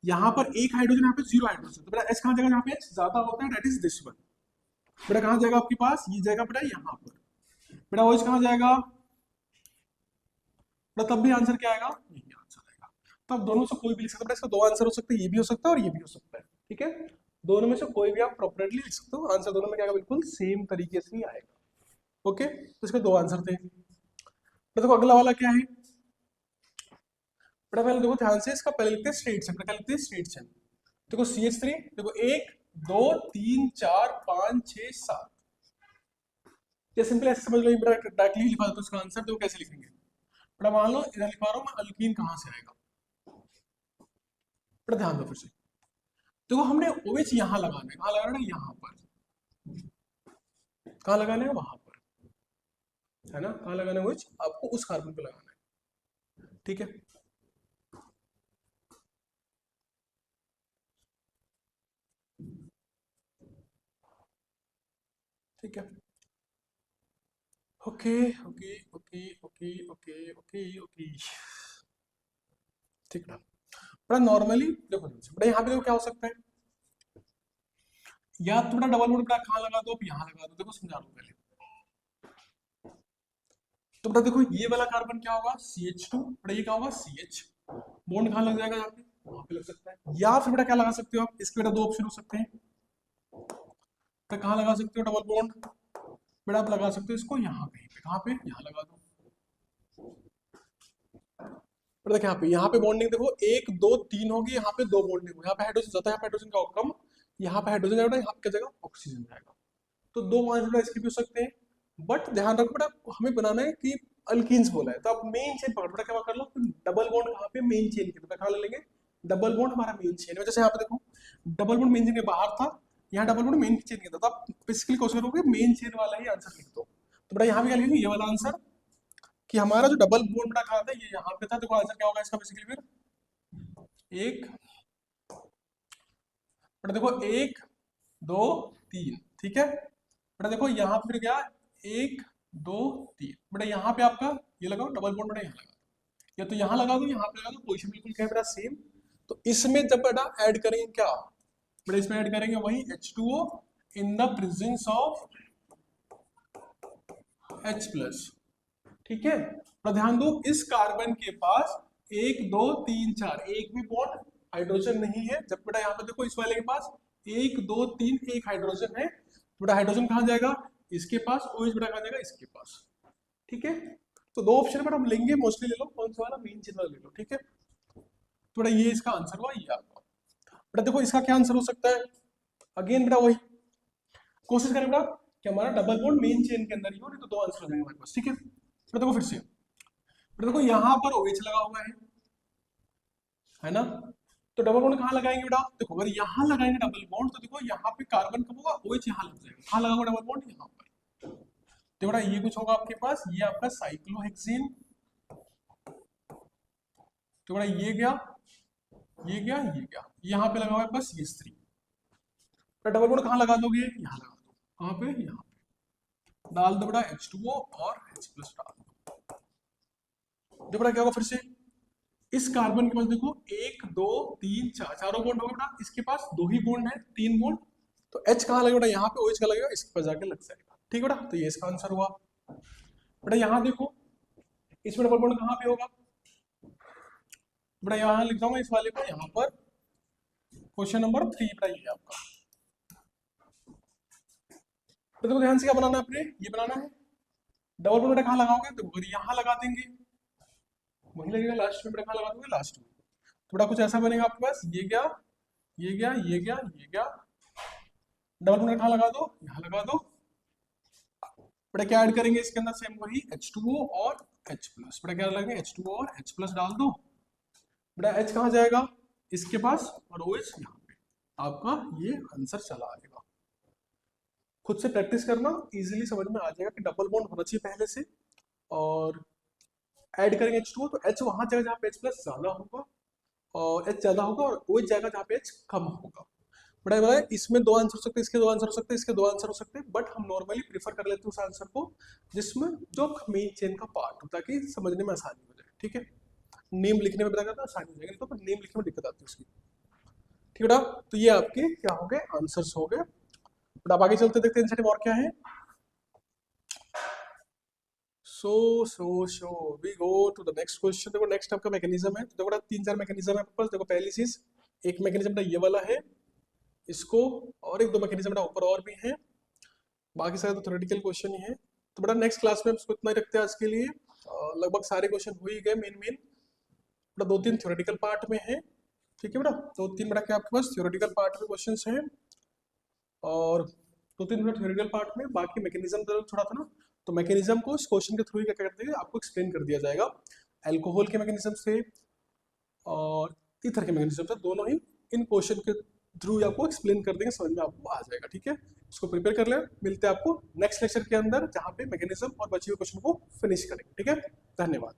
यहाँ पर एक हाइड्रोजन, यहाँ पे 0 हाइड्रोजन। तो बेटा H कहाँ जाएगा, यहाँ पे H ज्यादा होता है, डेट इज दिस वन। बेटा कहाँ जाएगा आपके पास, ये जाएगा बेटा यहाँ पर। बेटा OH कहाँ जाएगा, बेटा तब भी आंसर क्या आएगा, यही आंसर आएगा। तो आप दोनों से कोई भी लिख सकते हैं, इसका दो आंसर हो सकते हैं, ये भी हो सकता है और ये भी हो सकता है, ठीक है। दोनों में से कोई भी आप अप्रोप्रिएटली लिख सकते हो, आंसर दोनों में क्या आएगा, बिल्कुल सेम तरीके से ही आएगा। ओके, तो इसके दो आंसर थे। तो देखो अगला वाला क्या है, बेटा पहले देखो ध्यान से, इसका पहले लिखते हैं स्ट्रेट चेन। क्या लिखते हैं, स्ट्रेट चेन। देखो CH3, देखो 1 2 3 4 5 6 7, ये सिंपल ऐसे समझ लो, ये बेटा डायरेक्टली लिखा देता हूं इसका आंसर। देखो कैसे लिखेंगे, बेटा मान लो इधर लिखा रहा हूं मैं, अल्कीन कहां से आएगा, बेटा ध्यान दो फिर से। देखो हमने OH यहां लगाना है, कहां लगाना है, यहां पर। कहां लगाना है, वहां पर, है ना, कहां लगाना है OH, आपको उस कार्बन पे लगाना है, ठीक है। ठीक है, okay okay okay okay okay okay okay, ठीक है। बड़ा नॉर्मली देखो, बड़ा यहाँ पे देखो क्या हो सकता है, या तो बड़ा डबल बॉन्ड बड़ा कहाँ लगा दो, अब यहाँ लगा दो। देखो समझा लो पहले, तो बेटा देखो ये वाला कार्बन क्या होगा, CH2, बेटा ये क्या होगा, CH। बॉन्ड कहाँ लग जाएगा, यहाँ पे, वहां पे लग सकता है। या फिर बेटा क्या लगा सकते हो आप, इसके बेटा दो ऑप्शन हो सकते हैं। तो कहाँ लगा सकते हो डबल बॉन्ड, बेटा आप लगा सकते हो इसको यहाँ कहीं पे, कहाँ पे, यहाँ लगा दो। बेटा देखो यहाँ पे बॉन्डिंग देखो 1 2 3 होगी, यहाँ पे दो बॉन्डिंग, यहाँ पे हाइड्रोजन ज्यादा, यहाँ पे हाइड्रोजन का कम, यहाँ पे हाइड्रोजन जाएगा, यहाँ पे क्या जाएगा, ऑक्सीजन जाएगा। तो दो आंसर इसके भी हो सकते हैं। बट ध्यान रखो बेटा, हमें बनाना है कि अल्कीन्स बोला है, तो आप मेन चेन पकड़, बेटा क्या कर लो, डबल बॉन्ड कहाँ पे, मेन चेन के, बेटा कहाँ ले लेंगे, डबल बॉन्ड हमारा मेन चेन है। जैसे यहाँ पे देखो डबल बॉन्ड मेन चेन के बाहर था, यहाँ डबल बॉन्ड मेन चेन के था, तो आप बेसिकली कोशिश करोगे मेन चेन वाला ही आंसर लिख दो। तो बेटा यहाँ भी क्या लिखेंगे, ये वाला आंसर, कि हमारा जो डबल बॉन्ड बेटा कहा था, ये यहाँ पे था। देखो आंसर क्या होगा इसका बेसिकली, फिर एक, बेटा देखो 1 2 3, ठीक है। बेटा देखो यहाँ पे फिर क्या, 1 2 3, बेटा यहाँ पे आपका ये लगाओ डबल बॉन्ड, बेटा यहाँ लगा दो, या तो यहाँ लगा दो, यहाँ पे लगा दो, पोजीशन बिल्कुल क्या है बेटा, सेम। तो इसमें जब बेटा ऐड करेंगे क्या, बेटा इसमें ऐड करेंगे वही H2O in the presence of H+, ठीक है। तो ध्यान दो, इस कार्बन के पास 1 2 3 4 एक भी बॉन्ड हाइड्रोजन नहीं है। जब बेटा यहाँ पे देखो इस वाले के पास 1 2 3 एक हाइड्रोजन है, तो बेटा हाइड्रोजन कहाँ जाएगा, इसके पास, OH बेटा कहाँ जाएगा, इसके पास, ठीक है। तो दो ऑप्शन बेटा हम लेंगे, मोस्टली ले लो, कौन सा वाला, मेन चेन वाला ले लो, ठीक है। तो बेटा ये इसका आंसर हुआ, ये आपका। बेटा देखो इसका क्या आंसर हो सकता है, अगेन बेटा वही कोशिश करें बेटा कि हमारा डबल बॉन्ड मेन चेन के अंदर ही हो, नहीं तो दो आंसर हो जाएंगे हमारे पास, ठीक है। बेटा देखो फिर से, बेटा देखो यहाँ पर OH लगा हुआ है ना, तो डबल बॉन्ड कहाँ लगाएंगे बेटा, देखो अगर यहाँ लगाएंगे डबल बॉन्ड, तो देखो यहाँ पे कार्बन कब होगा, OH यहाँ लग जाएगा, कहाँ लगा हुआ डबल बॉन्ड, यहाँ पर। तो बेटा ये कुछ होगा आपके पास, ये आपका साइक्लोहेक्सीन, तो बेटा ये गया, ये गया, ये गया, यहाँ पे लगा हुआ है बस ये स्त्री। डबल बॉन्ड कहाँ लगा दोगे, यहाँ लगा दो, कहाँ पे, यहाँ पे डाल दो बेटा H2O और H प्लस डाल दो। देखो बेटा क्या होगा, फिर से इस कार्बन के पास देखो 1 2 3 4 चारों बॉन्ड हो गए बेटा, इसके पास 2 ही बॉन्ड है, 3 बॉन्ड, तो H कहाँ लगेगा बेटा, यहाँ पे OH का लगेगा, इसके पास जाके लग जाएगा। ठीक है बेटा, तो ये इसका आंसर हुआ। बेटा यहाँ देखो इसमें डबल बॉन्ड कहाँ पे होगा बेटा, यहाँ लिख दूंगा इस वाले को, यहाँ पर क्वेश्चन नंबर 3 बेटा ये आपका। तो देखो ध्यान से क्या बनाना है आपने, ये बनाना है। डबल बॉन्ड बेटा कहाँ लगाओगे, तो यहाँ लगा देंगे, वहीं लगेगा लास्ट में, बेटा कहाँ लगा दोगे, लास्ट में। तो बेटा कुछ ऐसा बनेगा आपके पास, ये गया, ये गया, ये गया, ये गया, डबल बॉन्ड कहाँ लगा दो, यहाँ लगा दो। बेटा क्या ऐड करेंगे इसके अंदर, सेम वही H2O और H प्लस। बेटा क्या लगेंगे, H2O और H प्लस डाल दो। बेटा H कहाँ जाएगा, इसके पास, और OH यहाँ पे, आपका ये आंसर चला आएगा। खुद से प्रैक्टिस करना, इजीली समझ में आ जाएगा कि डबल बॉन्ड होना चाहिए पहले से, और ऐड करेंगे H2O तो H वहां जाएगा जहाँ पे H प्लस ज्यादा होगा, और H ज्यादा होगा, और OH जाएगा जहाँ पे H कम होगा। बड़ा बड़ा इसमें 2 आंसर हो सकते हैं, इसके 2 आंसर हो सकते हैं, इसके 2 आंसर हो सकते हैं, बट हम नॉर्मली प्रीफर कर लेते हैं उस आंसर को जिसमें जो मेन चेन का पार्ट हो, ताकि समझने में आसानी हो जाए। ठीक है, नेम लिखने में पता करना आसानी हो जाएगी, तो नेम लिखने में दिक्कत आती है उसकी। ठीक है बेटा, तो ये आपके क्या हो गए, आंसर्स हो गए। बट आप आगे चलते देखते हैं और क्या है। So we go to the next question. देखो नेक्स्ट आपका मैकेनिज्म है, तो देखो 3-4 मैकेनिज्म है आपके पास। देखो पहली चीज, एक मैकेनिज्म ये वाला है, इसको, और 1-2 मैकेनिज्म ऊपर और भी है, बाकी सारे तो थ्योरेटिकल क्वेश्चन ही है। तो बेटा नेक्स्ट क्लास में इसको इतना ही रखते हैं आज के लिए। लगभग सारे क्वेश्चन हो ही गए मेन बेटा, 2-3 थ्योरेटिकल पार्ट में है। ठीक है बेटा, 2-3 बेटा क्या आपके पास थ्योरेटिकल पार्ट में क्वेश्चन हैं, और 2-3 बेटा थ्योरेटिकल पार्ट में, बाकी मैकेनिज्म थोड़ा था ना, तो मैकेनिज्म को इस क्वेश्चन के थ्रू ही क्या करते हैं आपको एक्सप्लेन कर दिया जाएगा। अल्कोहल के मैकेनिज्म से और ईथर के मैकेनिज्म से, दोनों ही इन क्वेश्चन के थ्रू आपको एक्सप्लेन कर देंगे, समझ में आपको आ जाएगा। ठीक है, इसको प्रिपेयर कर ले, मिलते हैं आपको नेक्स्ट लेक्चर के अंदर, जहाँ पे मैकेनिज्म और बचे हुए क्वेश्चन को फिनिश करेंगे। ठीक है, धन्यवाद।